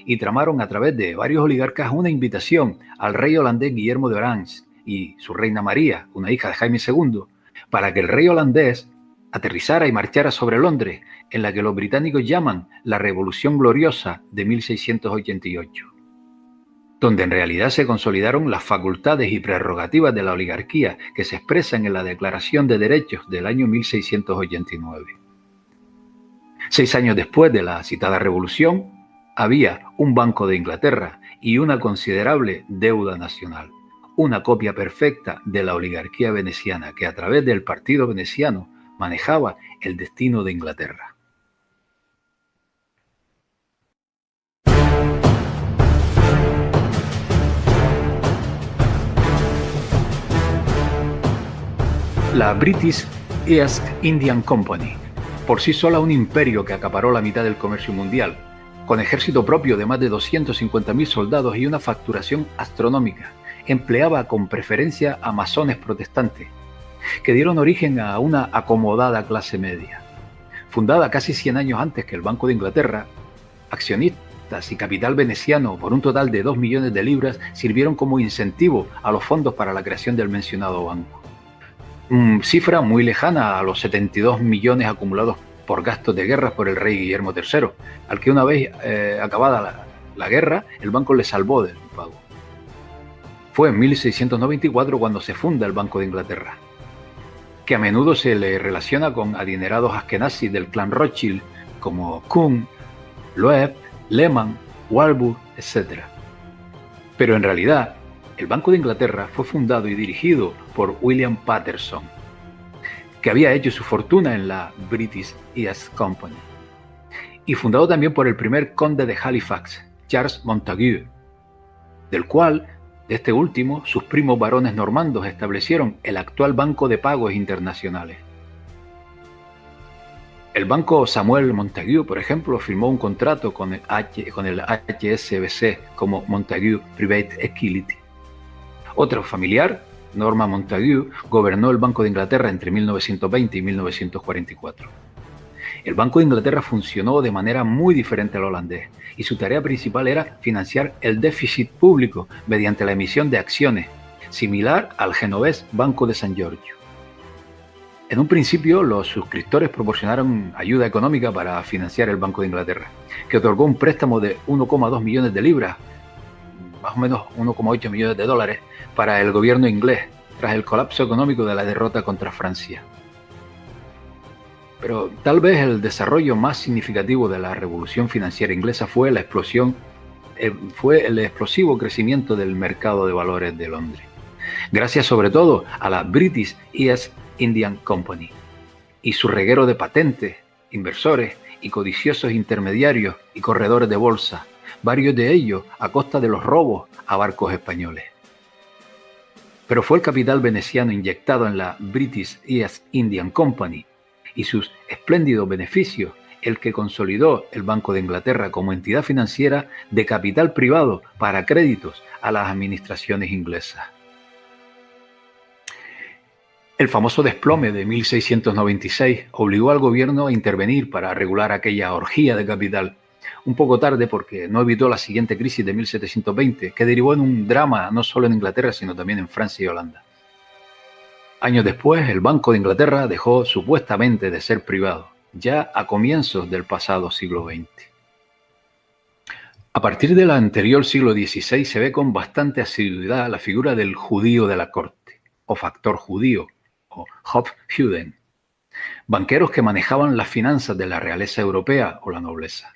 y tramaron a través de varios oligarcas una invitación al rey holandés Guillermo de Orange y su reina María, una hija de Jaime II, para que el rey holandés aterrizara y marchara sobre Londres, en la que los británicos llaman la Revolución Gloriosa de 1688. Donde en realidad se consolidaron las facultades y prerrogativas de la oligarquía que se expresan en la Declaración de Derechos del año 1689. 6 años después de la citada revolución, había un Banco de Inglaterra y una considerable deuda nacional, una copia perfecta de la oligarquía veneciana que a través del partido veneciano manejaba el destino de Inglaterra. La British East Indian Company, por sí sola un imperio que acaparó la mitad del comercio mundial, con ejército propio de más de 250.000 soldados y una facturación astronómica, empleaba con preferencia a masones protestantes, que dieron origen a una acomodada clase media. Fundada casi 100 años antes que el Banco de Inglaterra, accionistas y capital veneciano por un total de 2 millones de libras sirvieron como incentivo a los fondos para la creación del mencionado banco. Cifra muy lejana a los 72 millones acumulados por gastos de guerra por el rey Guillermo III, al que una vez acabada la guerra, el banco le salvó del pago. Fue en 1694 cuando se funda el Banco de Inglaterra, que a menudo se le relaciona con adinerados askenazis del clan Rothschild como Kuhn, Loeb, Lehman, Warburg, etc. Pero en realidad, el Banco de Inglaterra fue fundado y dirigido por William Paterson, que había hecho su fortuna en la British East Company, y fundado también por el primer conde de Halifax, Charles Montague, del cual, de este último, sus primos varones normandos establecieron el actual Banco de Pagos Internacionales. El Banco Samuel Montague, por ejemplo, firmó un contrato con el HSBC como Montague Private Equity. Otro familiar, Norman Montague, gobernó el Banco de Inglaterra entre 1920 y 1944. El Banco de Inglaterra funcionó de manera muy diferente al holandés y su tarea principal era financiar el déficit público mediante la emisión de acciones, similar al genovés Banco de San Giorgio. En un principio, los suscriptores proporcionaron ayuda económica para financiar el Banco de Inglaterra, que otorgó un préstamo de 1,2 millones de libras, más o menos 1,8 millones de dólares, para el gobierno inglés, tras el colapso económico de la derrota contra Francia. Pero tal vez el desarrollo más significativo de la revolución financiera inglesa fue el explosivo crecimiento del mercado de valores de Londres, gracias sobre todo a la British East India Company y su reguero de patentes, inversores y codiciosos intermediarios y corredores de bolsa, varios de ellos a costa de los robos a barcos españoles. Pero fue el capital veneciano inyectado en la British East India Company y sus espléndidos beneficios el que consolidó el Banco de Inglaterra como entidad financiera de capital privado para créditos a las administraciones inglesas. El famoso desplome de 1696 obligó al gobierno a intervenir para regular aquella orgía de capital, un poco tarde porque no evitó la siguiente crisis de 1720, que derivó en un drama no solo en Inglaterra, sino también en Francia y Holanda. Años después, el Banco de Inglaterra dejó supuestamente de ser privado, ya a comienzos del pasado siglo XX. A partir del anterior siglo XVI se ve con bastante asiduidad la figura del judío de la corte, o factor judío, o Hofjuden, banqueros que manejaban las finanzas de la realeza europea o la nobleza.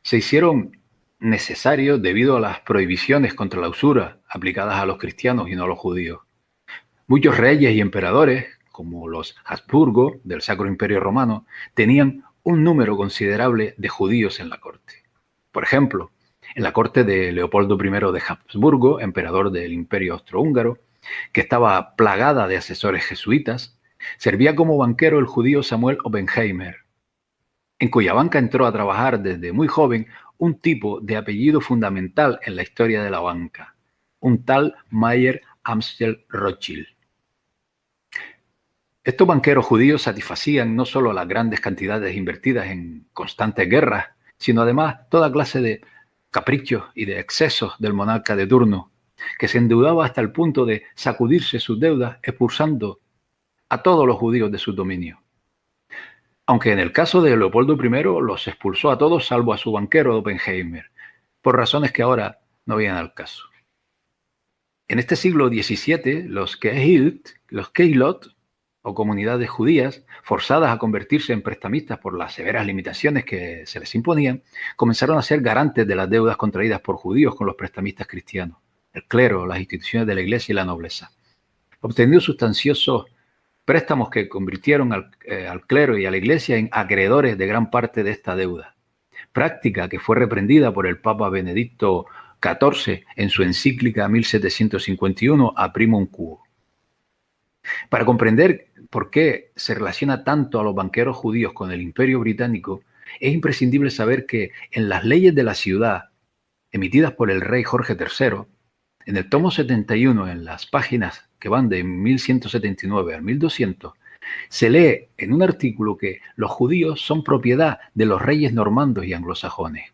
Se hicieron necesarios debido a las prohibiciones contra la usura aplicadas a los cristianos y no a los judíos. Muchos reyes y emperadores, como los Habsburgo del Sacro Imperio Romano, tenían un número considerable de judíos en la corte. Por ejemplo, en la corte de Leopoldo I de Habsburgo, emperador del Imperio Austrohúngaro, que estaba plagada de asesores jesuitas, servía como banquero el judío Samuel Oppenheimer, en cuya banca entró a trabajar desde muy joven un tipo de apellido fundamental en la historia de la banca, un tal Mayer Amschel Rothschild. Estos banqueros judíos satisfacían no solo las grandes cantidades invertidas en constantes guerras, sino además toda clase de caprichos y de excesos del monarca de turno, que se endeudaba hasta el punto de sacudirse sus deudas expulsando a todos los judíos de su dominio. Aunque en el caso de Leopoldo I los expulsó a todos salvo a su banquero Oppenheimer, por razones que ahora no vienen al caso. En este siglo XVII, los Keilot, o comunidades judías, forzadas a convertirse en prestamistas por las severas limitaciones que se les imponían, comenzaron a ser garantes de las deudas contraídas por judíos con los prestamistas cristianos, el clero, las instituciones de la iglesia y la nobleza, obteniendo sustanciosos préstamos que convirtieron al clero y a la iglesia en acreedores de gran parte de esta deuda, práctica que fue reprendida por el Papa Benedicto XIV en su encíclica 1751 A Primum Quo. Para comprender por qué se relaciona tanto a los banqueros judíos con el Imperio Británico, es imprescindible saber que en las leyes de la ciudad, emitidas por el rey Jorge III, en el tomo 71, en las páginas que van de 1179 al 1200, se lee en un artículo que los judíos son propiedad de los reyes normandos y anglosajones.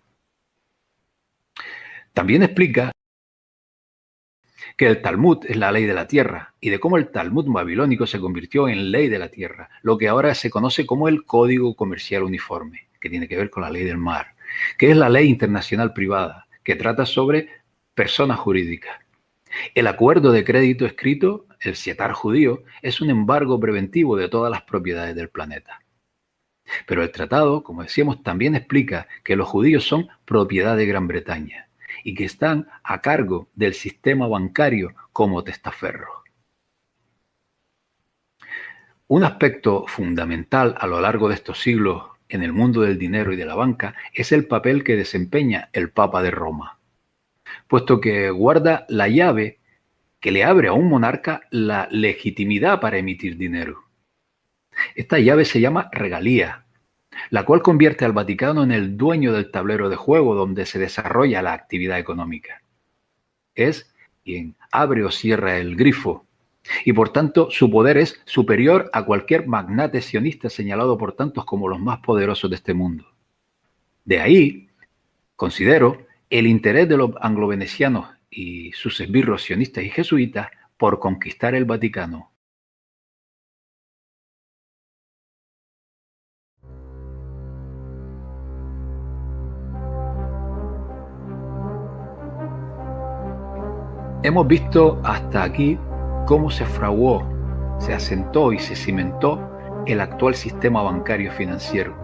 También explica que el Talmud es la ley de la tierra y de cómo el Talmud babilónico se convirtió en ley de la tierra, lo que ahora se conoce como el Código Comercial Uniforme, que tiene que ver con la ley del mar, que es la ley internacional privada, que trata sobre personas jurídicas. El acuerdo de crédito escrito, el Sietar judío, es un embargo preventivo de todas las propiedades del planeta. Pero el tratado, como decíamos, también explica que los judíos son propiedad de Gran Bretaña y que están a cargo del sistema bancario como testaferros. Un aspecto fundamental a lo largo de estos siglos en el mundo del dinero y de la banca es el papel que desempeña el Papa de Roma, puesto que guarda la llave que le abre a un monarca la legitimidad para emitir dinero. Esta llave se llama regalía, la cual convierte al Vaticano en el dueño del tablero de juego donde se desarrolla la actividad económica. Es quien abre o cierra el grifo y por tanto su poder es superior a cualquier magnate sionista señalado por tantos como los más poderosos de este mundo. De ahí, considero, el interés de los anglo-venecianos y sus esbirros sionistas y jesuitas por conquistar el Vaticano. Hemos visto hasta aquí cómo se fraguó, se asentó y se cimentó el actual sistema bancario financiero,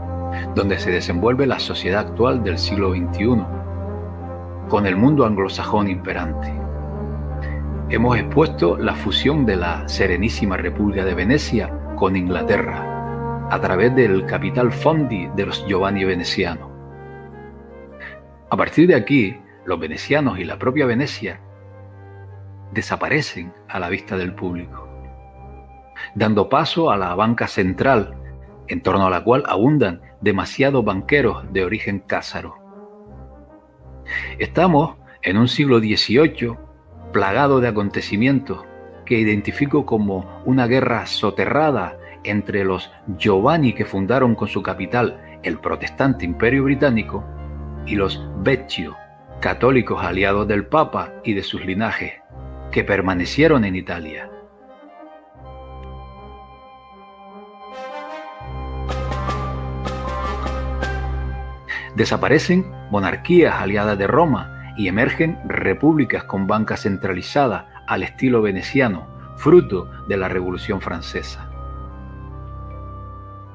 donde se desenvuelve la sociedad actual del siglo XXI, con el mundo anglosajón imperante. Hemos expuesto la fusión de la Serenísima República de Venecia con Inglaterra, a través del capital fondi de los Giovanni venecianos. A partir de aquí, los venecianos y la propia Venecia desaparecen a la vista del público, dando paso a la banca central, en torno a la cual abundan demasiados banqueros de origen cázaro. Estamos en un siglo XVIII plagado de acontecimientos que identifico como una guerra soterrada entre los Giovanni que fundaron con su capital el protestante Imperio Británico y los Vecchio, católicos aliados del Papa y de sus linajes, que permanecieron en Italia. Desaparecen monarquías aliadas de Roma y emergen repúblicas con banca centralizada al estilo veneciano, fruto de la Revolución Francesa.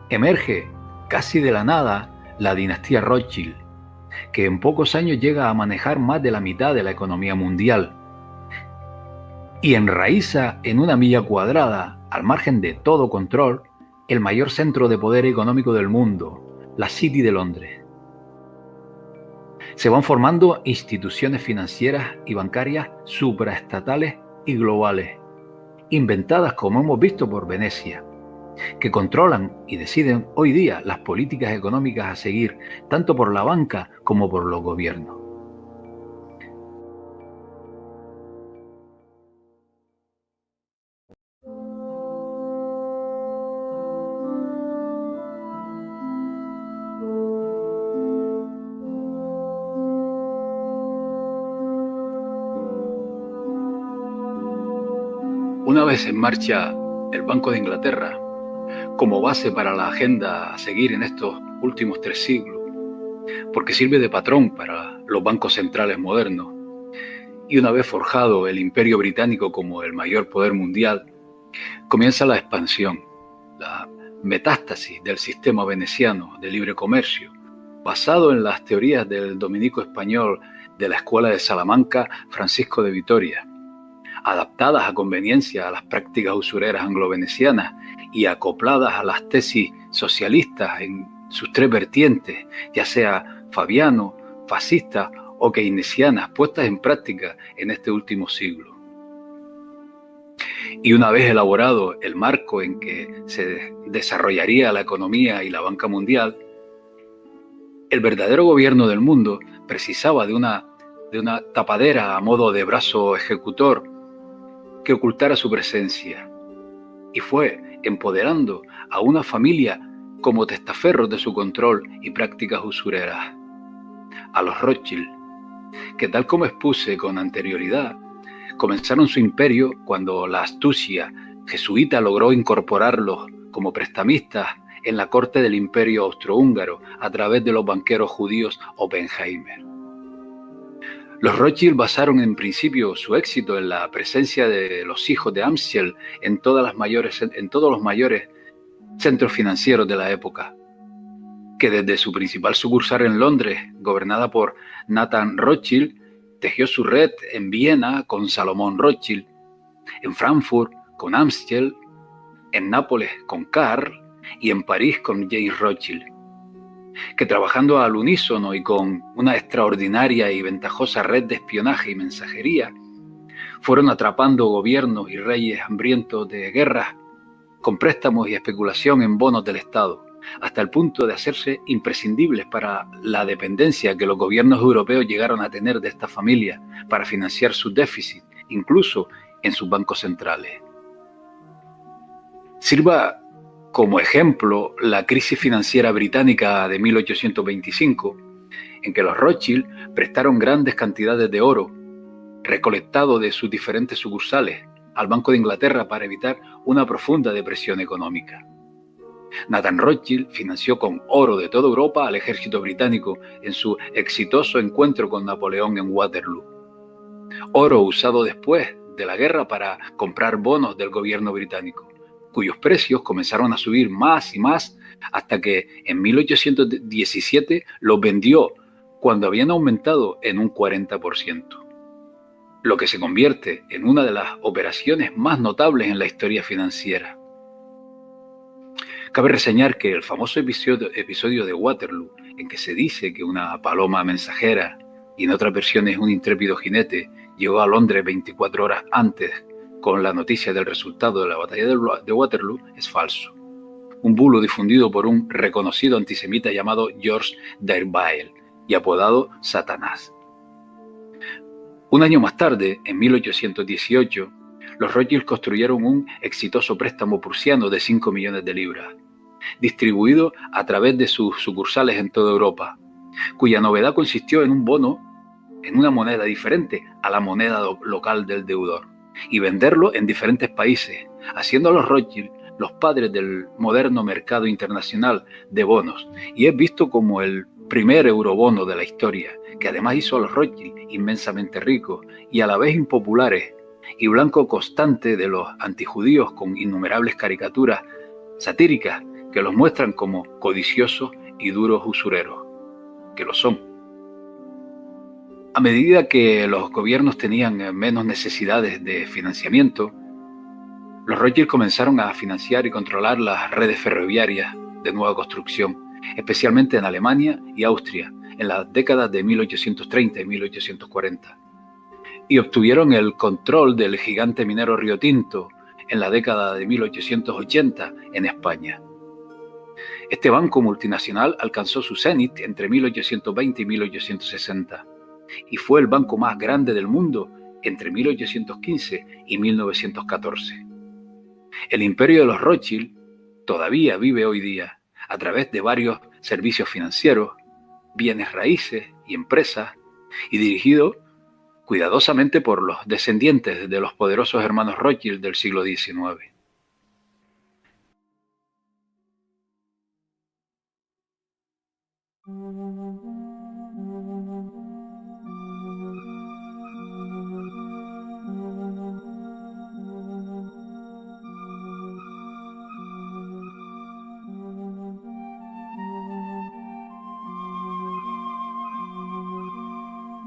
Emerge casi de la nada la dinastía Rothschild, que en pocos años llega a manejar más de la mitad de la economía mundial y enraiza en una milla cuadrada, al margen de todo control, el mayor centro de poder económico del mundo, la City de Londres. Se van formando instituciones financieras y bancarias supraestatales y globales, inventadas, como hemos visto, por Venecia, que controlan y deciden hoy día las políticas económicas a seguir, tanto por la banca como por los gobiernos. Una vez en marcha el Banco de Inglaterra, como base para la agenda a seguir en estos últimos 3 siglos, porque sirve de patrón para los bancos centrales modernos, y una vez forjado el Imperio Británico como el mayor poder mundial, comienza la expansión, la metástasis del sistema veneciano de libre comercio, basado en las teorías del dominico español de la Escuela de Salamanca, Francisco de Vitoria, adaptadas a conveniencia a las prácticas usureras anglo-venecianas y acopladas a las tesis socialistas en sus 3 vertientes, ya sea fabiano, fascista o keynesianas, puestas en práctica en este último siglo. Y una vez elaborado el marco en que se desarrollaría la economía y la banca mundial, el verdadero gobierno del mundo precisaba de una tapadera a modo de brazo ejecutor que ocultara su presencia, y fue empoderando a una familia como testaferros de su control y prácticas usureras, a los Rothschild, que tal como expuse con anterioridad, comenzaron su imperio cuando la astucia jesuita logró incorporarlos como prestamistas en la corte del Imperio Austrohúngaro a través de los banqueros judíos Oppenheimer. Los Rothschild basaron en principio su éxito en la presencia de los hijos de Amstel en todos los mayores centros financieros de la época, que desde su principal sucursal en Londres, gobernada por Nathan Rothschild, tejió su red en Viena con Salomón Rothschild, en Frankfurt con Amstel, en Nápoles con Karl y en París con James Rothschild, que trabajando al unísono y con una extraordinaria y ventajosa red de espionaje y mensajería, fueron atrapando gobiernos y reyes hambrientos de guerras con préstamos y especulación en bonos del Estado, hasta el punto de hacerse imprescindibles para la dependencia que los gobiernos europeos llegaron a tener de esta familia para financiar sus déficits, incluso en sus bancos centrales. Sirva como ejemplo la crisis financiera británica de 1825, en que los Rothschild prestaron grandes cantidades de oro, recolectado de sus diferentes sucursales, al Banco de Inglaterra para evitar una profunda depresión económica. Nathan Rothschild financió con oro de toda Europa al ejército británico en su exitoso encuentro con Napoleón en Waterloo. Oro usado después de la guerra para comprar bonos del gobierno británico, cuyos precios comenzaron a subir más y más hasta que en 1817 los vendió cuando habían aumentado en un 40%, lo que se convierte en una de las operaciones más notables en la historia financiera. Cabe reseñar que el famoso episodio de Waterloo, en que se dice que una paloma mensajera y en otras versiones un intrépido jinete llegó a Londres 24 horas antes con la noticia del resultado de la batalla de Waterloo, es falso. Un bulo difundido por un reconocido antisemita llamado George Dervael y apodado Satanás. Un año más tarde, en 1818, los Rothschild construyeron un exitoso préstamo prusiano de 5 millones de libras, distribuido a través de sus sucursales en toda Europa, cuya novedad consistió en un bono en una moneda diferente a la moneda local del deudor y venderlo en diferentes países, haciendo a los Rothschild los padres del moderno mercado internacional de bonos, y es visto como el primer eurobono de la historia, que además hizo a los Rothschild inmensamente ricos y a la vez impopulares y blanco constante de los antijudíos con innumerables caricaturas satíricas que los muestran como codiciosos y duros usureros, que lo son. A medida que los gobiernos tenían menos necesidades de financiamiento, los Rothschild comenzaron a financiar y controlar las redes ferroviarias de nueva construcción, especialmente en Alemania y Austria, en las décadas de 1830 y 1840, y obtuvieron el control del gigante minero Río Tinto en la década de 1880 en España. Este banco multinacional alcanzó su cenit entre 1820 y 1860 y fue el banco más grande del mundo entre 1815 y 1914. El imperio de los Rothschild todavía vive hoy día a través de varios servicios financieros, bienes raíces y empresas, y dirigido cuidadosamente por los descendientes de los poderosos hermanos Rothschild del siglo XIX.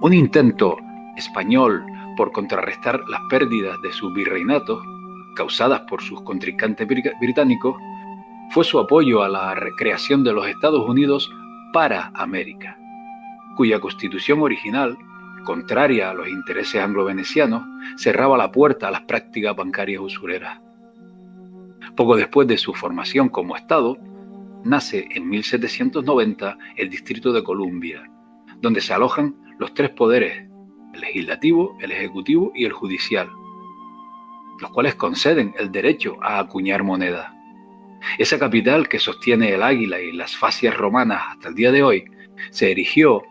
Un intento español por contrarrestar las pérdidas de sus virreinatos, causadas por sus contrincantes británicos, fue su apoyo a la creación de los Estados Unidos para América, cuya constitución original, contraria a los intereses anglo-venecianos, cerraba la puerta a las prácticas bancarias usureras. Poco después de su formación como Estado, nace en 1790 el Distrito de Columbia, donde se alojan los tres poderes, el legislativo, el ejecutivo y el judicial, los cuales conceden el derecho a acuñar moneda. Esa capital que sostiene el águila y las fascias romanas hasta el día de hoy, se erigió,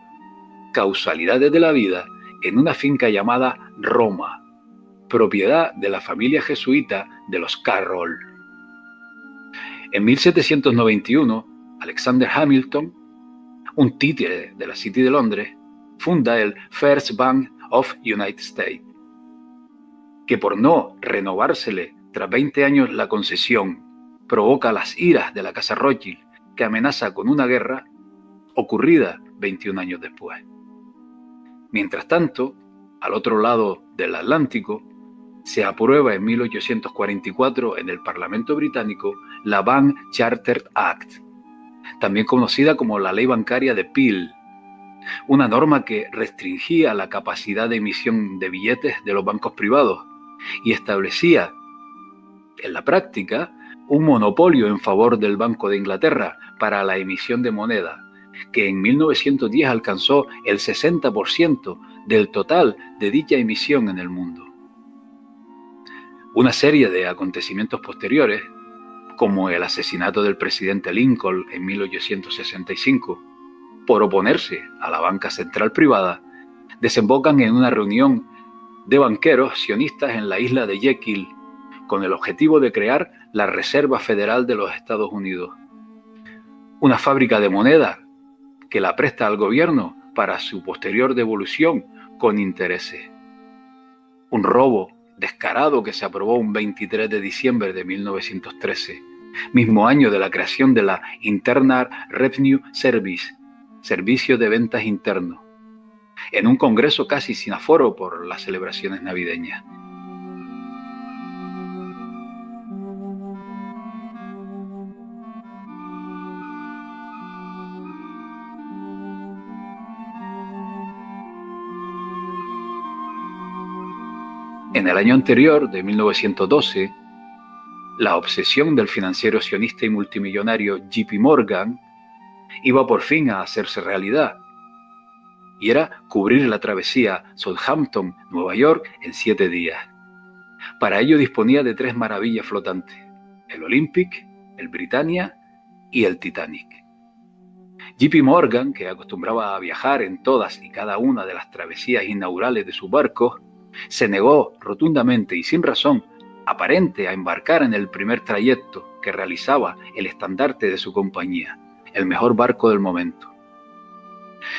causalidades de la vida, en una finca llamada Roma, propiedad de la familia jesuita de los Carroll. En 1791, Alexander Hamilton, un títere de la City de Londres, funda el First Bank of United States, que por no renovársele tras 20 años la concesión, provoca las iras de la Casa Rothschild, que amenaza con una guerra ocurrida 21 años después. Mientras tanto, al otro lado del Atlántico, se aprueba en 1844 en el Parlamento británico la Bank Charter Act, también conocida como la Ley Bancaria de Peel, una norma que restringía la capacidad de emisión de billetes de los bancos privados y establecía, en la práctica, un monopolio en favor del Banco de Inglaterra para la emisión de moneda, que en 1910 alcanzó el 60% del total de dicha emisión en el mundo. Una serie de acontecimientos posteriores, como el asesinato del presidente Lincoln en 1865, por oponerse a la banca central privada, desembocan en una reunión de banqueros sionistas en la isla de Jekyll, con el objetivo de crear la Reserva Federal de los Estados Unidos, una fábrica de moneda que la presta al gobierno para su posterior devolución con intereses. Un robo descarado que se aprobó un 23 de diciembre de 1913, mismo año de la creación de la Internal Revenue Service, Servicio de Ventas Interno, en un congreso casi sin aforo por las celebraciones navideñas. En el año anterior, de 1912, la obsesión del financiero sionista y multimillonario J.P. Morgan iba por fin a hacerse realidad, y era cubrir la travesía Southampton-Nueva York en 7 días. Para ello disponía de 3 maravillas flotantes: el Olympic, el Britannia y el Titanic. J.P. Morgan, que acostumbraba a viajar en todas y cada una de las travesías inaugurales de sus barcos, se negó rotundamente y sin razón aparente a embarcar en el primer trayecto que realizaba el estandarte de su compañía, el mejor barco del momento.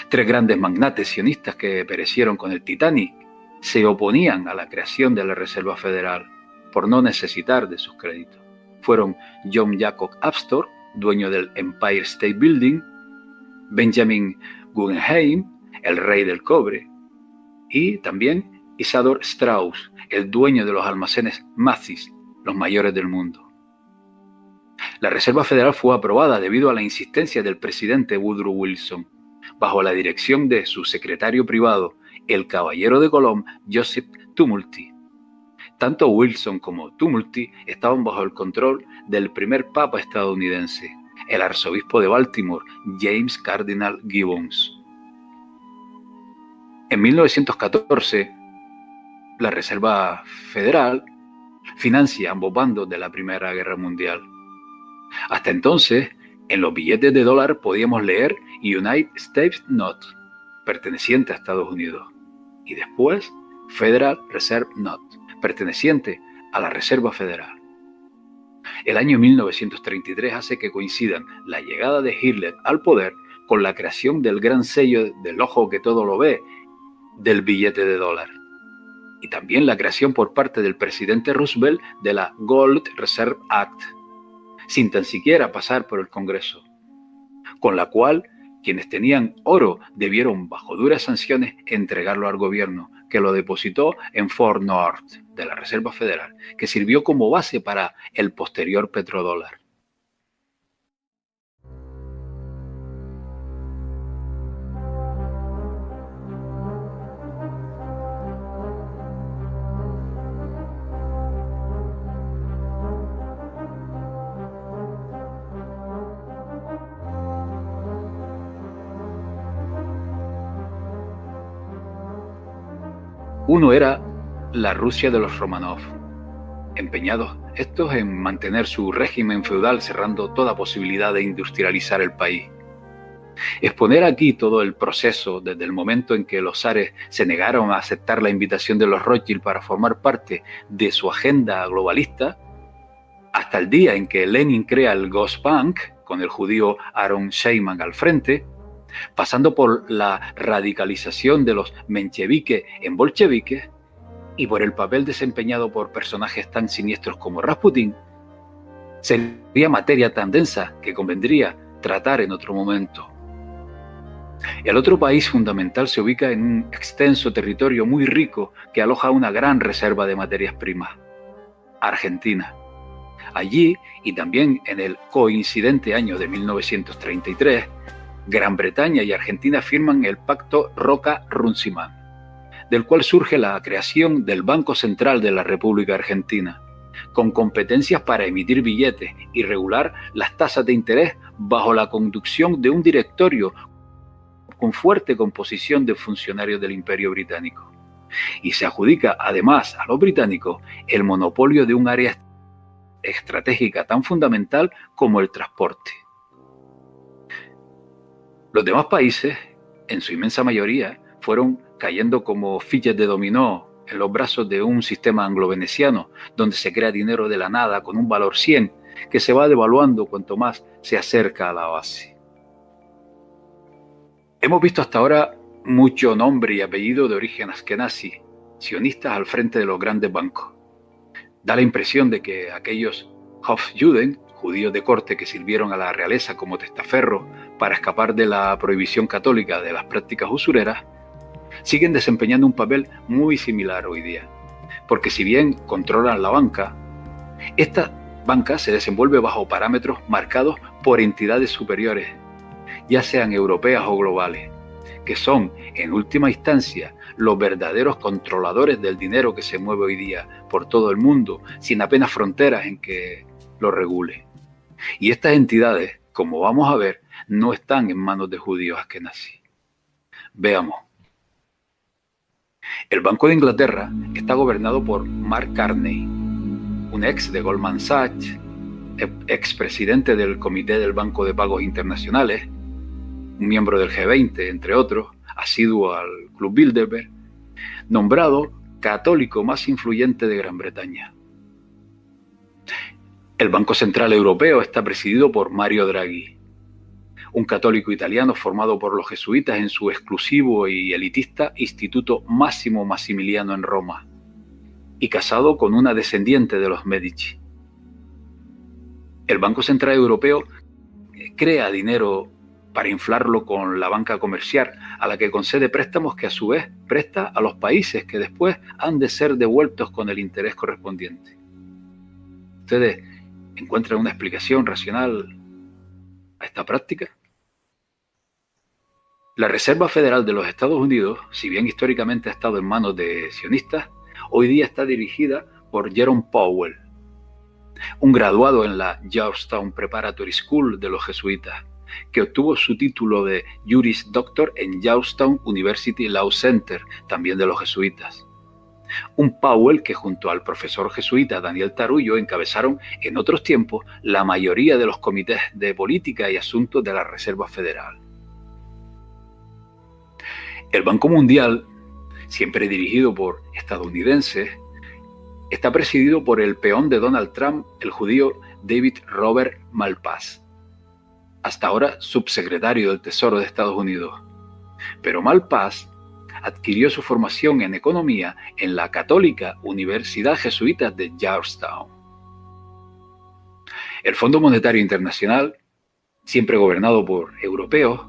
3 grandes magnates sionistas que perecieron con el Titanic se oponían a la creación de la Reserva Federal por no necesitar de sus créditos. Fueron John Jacob Astor, dueño del Empire State Building, Benjamin Guggenheim, el rey del cobre, y también Isadore Strauss, el dueño de los almacenes Macy's, los mayores del mundo. La Reserva Federal fue aprobada debido a la insistencia del presidente Woodrow Wilson, bajo la dirección de su secretario privado, el caballero de Colón, Joseph Tumulty. Tanto Wilson como Tumulty estaban bajo el control del primer papa estadounidense, el arzobispo de Baltimore, James Cardinal Gibbons. En 1914, la Reserva Federal financia ambos bandos de la Primera Guerra Mundial. Hasta entonces, en los billetes de dólar podíamos leer United States Note, perteneciente a Estados Unidos, y después Federal Reserve Note, perteneciente a la Reserva Federal. El año 1933 hace que coincidan la llegada de Hitler al poder con la creación del gran sello del ojo que todo lo ve del billete de dólar, y también la creación por parte del presidente Roosevelt de la Gold Reserve Act, sin tan siquiera pasar por el Congreso, con la cual quienes tenían oro debieron, bajo duras sanciones, entregarlo al gobierno, que lo depositó en Fort North de la Reserva Federal, que sirvió como base para el posterior petrodólar. Uno era la Rusia de los Romanov, empeñados estos en mantener su régimen feudal, cerrando toda posibilidad de industrializar el país. Exponer aquí todo el proceso desde el momento en que los zares se negaron a aceptar la invitación de los Rothschild para formar parte de su agenda globalista, hasta el día en que Lenin crea el Gosbank, con el judío Aaron Sheinman al frente, pasando por la radicalización de los mencheviques en bolcheviques y por el papel desempeñado por personajes tan siniestros como Rasputín, sería materia tan densa que convendría tratar en otro momento. El otro país fundamental se ubica en un extenso territorio muy rico que aloja una gran reserva de materias primas: Argentina. Allí, y también en el coincidente año de 1933, Gran Bretaña y Argentina firman el Pacto Roca-Runciman, del cual surge la creación del Banco Central de la República Argentina, con competencias para emitir billetes y regular las tasas de interés bajo la conducción de un directorio con fuerte composición de funcionarios del Imperio Británico. Y se adjudica además a los británicos el monopolio de un área estratégica tan fundamental como el transporte. Los demás países, en su inmensa mayoría, fueron cayendo como fichas de dominó en los brazos de un sistema anglo-veneciano, donde se crea dinero de la nada con un valor 100, que se va devaluando cuanto más se acerca a la base. Hemos visto hasta ahora mucho nombre y apellido de origen askenazi, sionistas al frente de los grandes bancos. Da la impresión de que aquellos Hofjuden, judíos de corte que sirvieron a la realeza como testaferro para escapar de la prohibición católica de las prácticas usureras, siguen desempeñando un papel muy similar hoy día. Porque si bien controlan la banca, esta banca se desenvuelve bajo parámetros marcados por entidades superiores, ya sean europeas o globales, que son, en última instancia, los verdaderos controladores del dinero que se mueve hoy día por todo el mundo, sin apenas fronteras en que lo regule. Y estas entidades, como vamos a ver, no están en manos de judíos askenazí. Veamos. El Banco de Inglaterra está gobernado por Mark Carney, un ex de Goldman Sachs, expresidente del Comité del Banco de Pagos Internacionales, un miembro del G20, entre otros, asiduo al Club Bilderberg, nombrado católico más influyente de Gran Bretaña. El Banco Central Europeo está presidido por Mario Draghi, un católico italiano formado por los jesuitas en su exclusivo y elitista Instituto Massimo Massimiliano en Roma, y casado con una descendiente de los Medici. El Banco Central Europeo crea dinero para inflarlo con la banca comercial, a la que concede préstamos que a su vez presta a los países que después han de ser devueltos con el interés correspondiente. ¿Ustedes encuentran una explicación racional a esta práctica? La Reserva Federal de los Estados Unidos, si bien históricamente ha estado en manos de sionistas, hoy día está dirigida por Jerome Powell, un graduado en la Georgetown Preparatory School de los jesuitas, que obtuvo su título de Juris Doctor en Georgetown University Law Center, también de los jesuitas. Un Powell que junto al profesor jesuita Daniel Tarullo encabezaron en otros tiempos la mayoría de los comités de política y asuntos de la Reserva Federal. El Banco Mundial, siempre dirigido por estadounidenses, está presidido por el peón de Donald Trump, el judío David Robert Malpass, hasta ahora subsecretario del Tesoro de Estados Unidos. Pero Malpass adquirió su formación en economía en la católica Universidad Jesuita de Georgetown. El Fondo Monetario Internacional, siempre gobernado por europeos,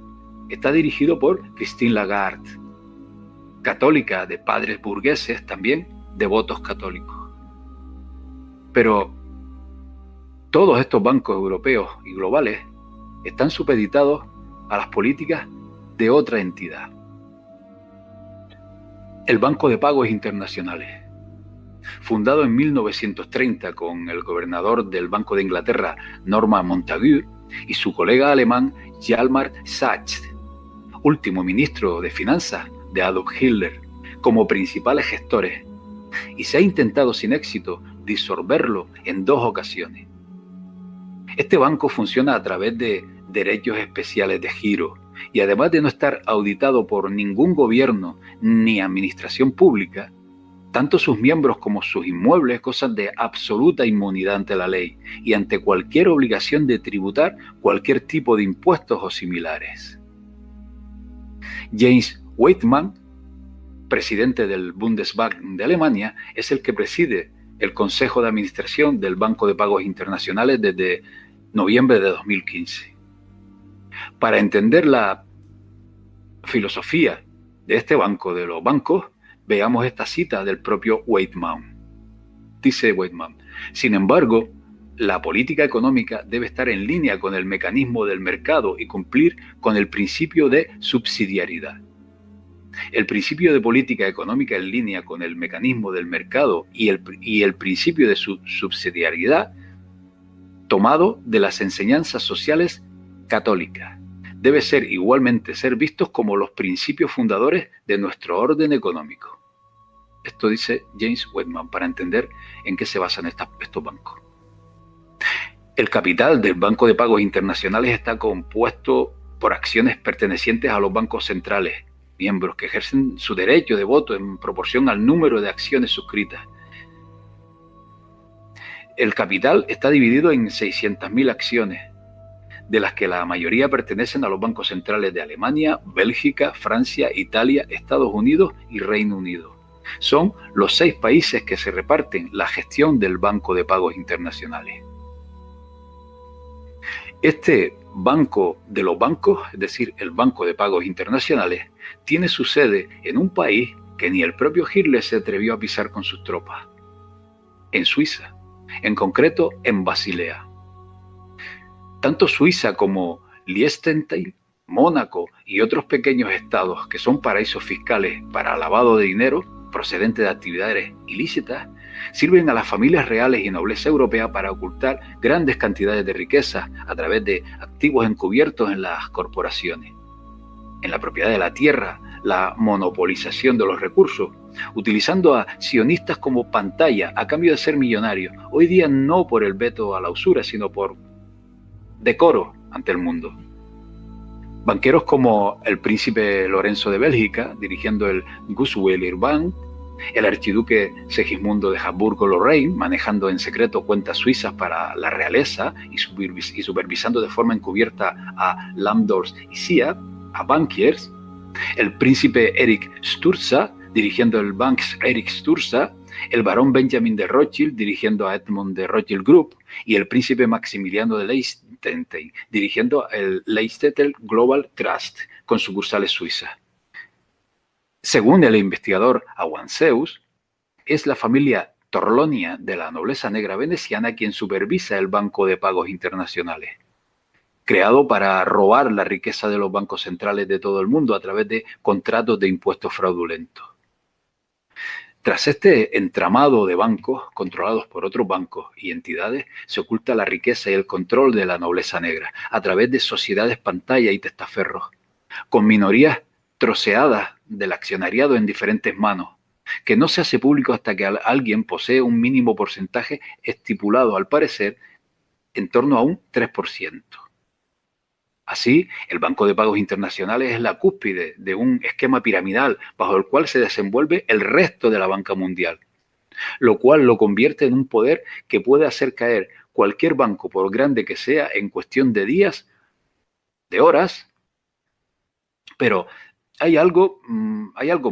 está dirigido por Christine Lagarde, católica de padres burgueses, también devotos católicos. Pero todos estos bancos europeos y globales están supeditados a las políticas de otra entidad: el Banco de Pagos Internacionales. Fundado en 1930 con el gobernador del Banco de Inglaterra, Norman Montagu, y su colega alemán, Hjalmar Sachs, último ministro de Finanzas de Adolf Hitler, como principales gestores, y se ha intentado sin éxito disolverlo en 2 ocasiones. Este banco funciona a través de derechos especiales de giro y además de no estar auditado por ningún gobierno ni administración pública, tanto sus miembros como sus inmuebles gozan de absoluta inmunidad ante la ley y ante cualquier obligación de tributar cualquier tipo de impuestos o similares. James Weidmann, presidente del Bundesbank de Alemania, es el que preside el Consejo de Administración del Banco de Pagos Internacionales desde noviembre de 2015. Para entender la filosofía de este banco, de los bancos, veamos esta cita del propio Weidmann. Dice Weidmann: sin embargo, la política económica debe estar en línea con el mecanismo del mercado y cumplir con el principio de subsidiariedad. El principio de política económica en línea con el mecanismo del mercado y el principio de su subsidiariedad, tomado de las enseñanzas sociales católicas, debe ser igualmente vistos como los principios fundadores de nuestro orden económico. Esto dice James Weidmann, para entender en qué se basan estos bancos. El capital del Banco de Pagos Internacionales está compuesto por acciones pertenecientes a los bancos centrales, miembros que ejercen su derecho de voto en proporción al número de acciones suscritas. El capital está dividido en 600.000 acciones, de las que la mayoría pertenecen a los bancos centrales de Alemania, Bélgica, Francia, Italia, Estados Unidos y Reino Unido. Son los 6 países que se reparten la gestión del Banco de Pagos Internacionales. Este banco de los bancos, es decir, el Banco de Pagos Internacionales, tiene su sede en un país que ni el propio Hitler se atrevió a pisar con sus tropas, en Suiza, en concreto en Basilea. Tanto Suiza como Liechtenstein, Mónaco y otros pequeños estados que son paraísos fiscales para lavado de dinero procedente de actividades ilícitas, sirven a las familias reales y nobleza europea para ocultar grandes cantidades de riqueza a través de activos encubiertos en las corporaciones, en la propiedad de la tierra, la monopolización de los recursos, utilizando a sionistas como pantalla a cambio de ser millonarios, hoy día no por el veto a la usura, sino por decoro ante el mundo. Banqueros como el príncipe Lorenzo de Bélgica, dirigiendo el Gusweiler Bank, el archiduque Segismundo de Habsburgo-Lorraine, manejando en secreto cuentas suizas para la realeza y supervisando de forma encubierta a Lambdorff y Sia, a bankiers, el príncipe Erich Sturza, dirigiendo el Banks Erich Sturza, el barón Benjamin de Rothschild, dirigiendo a Edmond de Rothschild Group, y el príncipe Maximiliano de Liechtenstein, dirigiendo el Liechtenstein Global Trust, con sucursales suizas. Según el investigador Awanseus, es la familia Torlonia de la nobleza negra veneciana quien supervisa el Banco de Pagos Internacionales, creado para robar la riqueza de los bancos centrales de todo el mundo a través de contratos de impuestos fraudulentos. Tras este entramado de bancos controlados por otros bancos y entidades, se oculta la riqueza y el control de la nobleza negra a través de sociedades pantalla y testaferros, con minorías troceadas del accionariado en diferentes manos, que no se hace público hasta que alguien posee un mínimo porcentaje estipulado, al parecer, en torno a un 3%. Así, el Banco de Pagos Internacionales es la cúspide de un esquema piramidal bajo el cual se desenvuelve el resto de la banca mundial, lo cual lo convierte en un poder que puede hacer caer cualquier banco, por grande que sea, en cuestión de días, de horas. Pero hay algo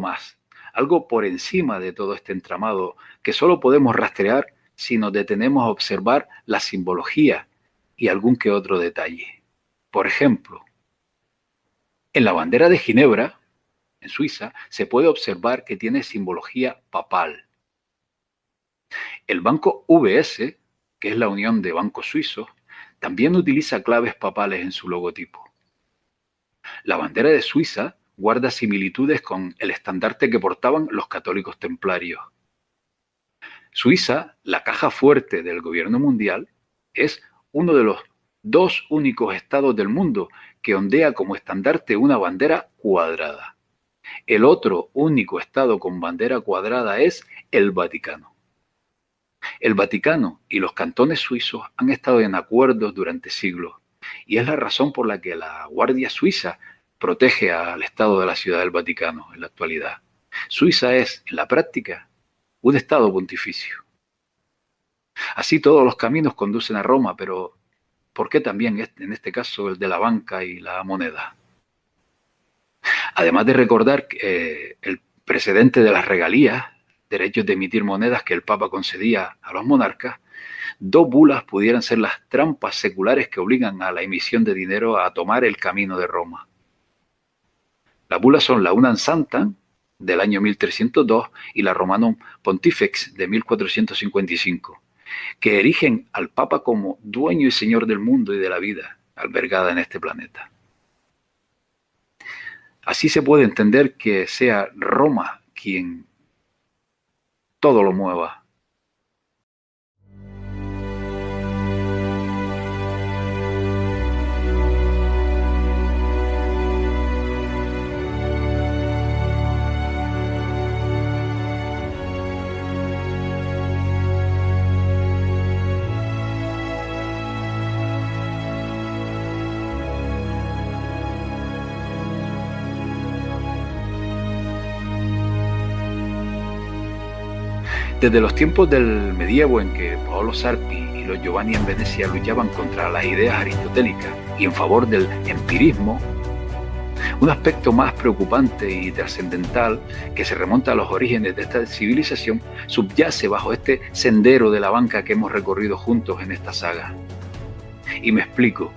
más, algo por encima de todo este entramado que solo podemos rastrear si nos detenemos a observar la simbología y algún que otro detalle. Por ejemplo, en la bandera de Ginebra, en Suiza, se puede observar que tiene simbología papal. El banco UBS, que es la Unión de Bancos Suizos, también utiliza claves papales en su logotipo. La bandera de Suiza guarda similitudes con el estandarte que portaban los católicos templarios. Suiza, la caja fuerte del gobierno mundial, es uno de los 2 únicos estados del mundo que ondea como estandarte una bandera cuadrada. El otro único estado con bandera cuadrada es el Vaticano. El Vaticano y los cantones suizos han estado en acuerdos durante siglos, y es la razón por la que la Guardia Suiza protege al Estado de la Ciudad del Vaticano en la actualidad. Suiza es, en la práctica, un Estado pontificio. Así todos los caminos conducen a Roma, pero ¿por qué también en este caso el de la banca y la moneda? Además de recordar el precedente de las regalías, derechos de emitir monedas que el Papa concedía a los monarcas, dos bulas pudieran ser las trampas seculares que obligan a la emisión de dinero a tomar el camino de Roma. Las bulas son la Unam Sanctam del año 1302 y la Romanum Pontifex de 1455, que erigen al Papa como dueño y señor del mundo y de la vida albergada en este planeta. Así se puede entender que sea Roma quien todo lo mueva. Desde los tiempos del medievo en que Paolo Sarpi y los Giovanni en Venecia luchaban contra las ideas aristotélicas y en favor del empirismo, un aspecto más preocupante y trascendental que se remonta a los orígenes de esta civilización subyace bajo este sendero de la banca que hemos recorrido juntos en esta saga. Y me explico.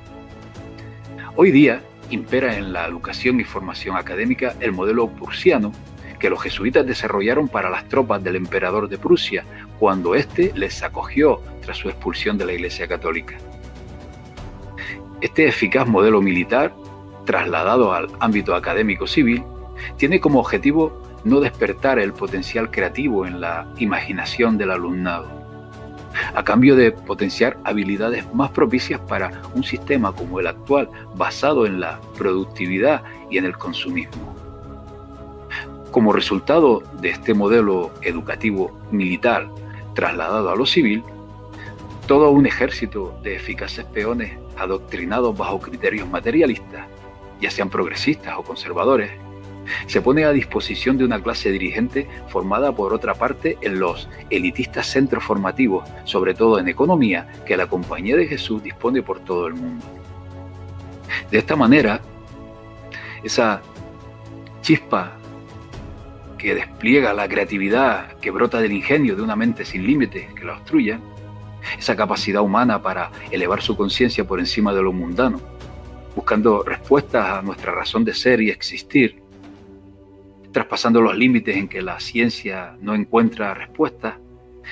Hoy día impera en la educación y formación académica el modelo prusiano que los jesuitas desarrollaron para las tropas del emperador de Prusia cuando éste les acogió tras su expulsión de la Iglesia Católica. Este eficaz modelo militar, trasladado al ámbito académico civil, tiene como objetivo no despertar el potencial creativo en la imaginación del alumnado, a cambio de potenciar habilidades más propicias para un sistema como el actual, basado en la productividad y en el consumismo. Como resultado de este modelo educativo militar trasladado a lo civil, todo un ejército de eficaces peones adoctrinados bajo criterios materialistas, ya sean progresistas o conservadores, se pone a disposición de una clase dirigente formada por otra parte en los elitistas centros formativos, sobre todo en economía, que la Compañía de Jesús dispone por todo el mundo. De esta manera, esa chispa que despliega la creatividad que brota del ingenio de una mente sin límites que la obstruya, esa capacidad humana para elevar su conciencia por encima de lo mundano, buscando respuestas a nuestra razón de ser y existir, traspasando los límites en que la ciencia no encuentra respuestas,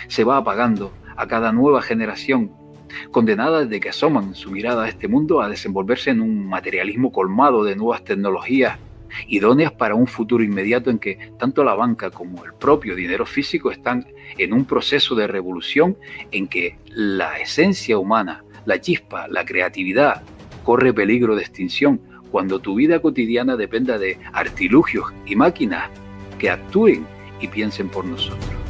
se va apagando a cada nueva generación, condenada desde que asoman su mirada a este mundo a desenvolverse en un materialismo colmado de nuevas tecnologías idóneas para un futuro inmediato en que tanto la banca como el propio dinero físico están en un proceso de revolución en que la esencia humana, la chispa, la creatividad, corre peligro de extinción cuando tu vida cotidiana dependa de artilugios y máquinas que actúen y piensen por nosotros.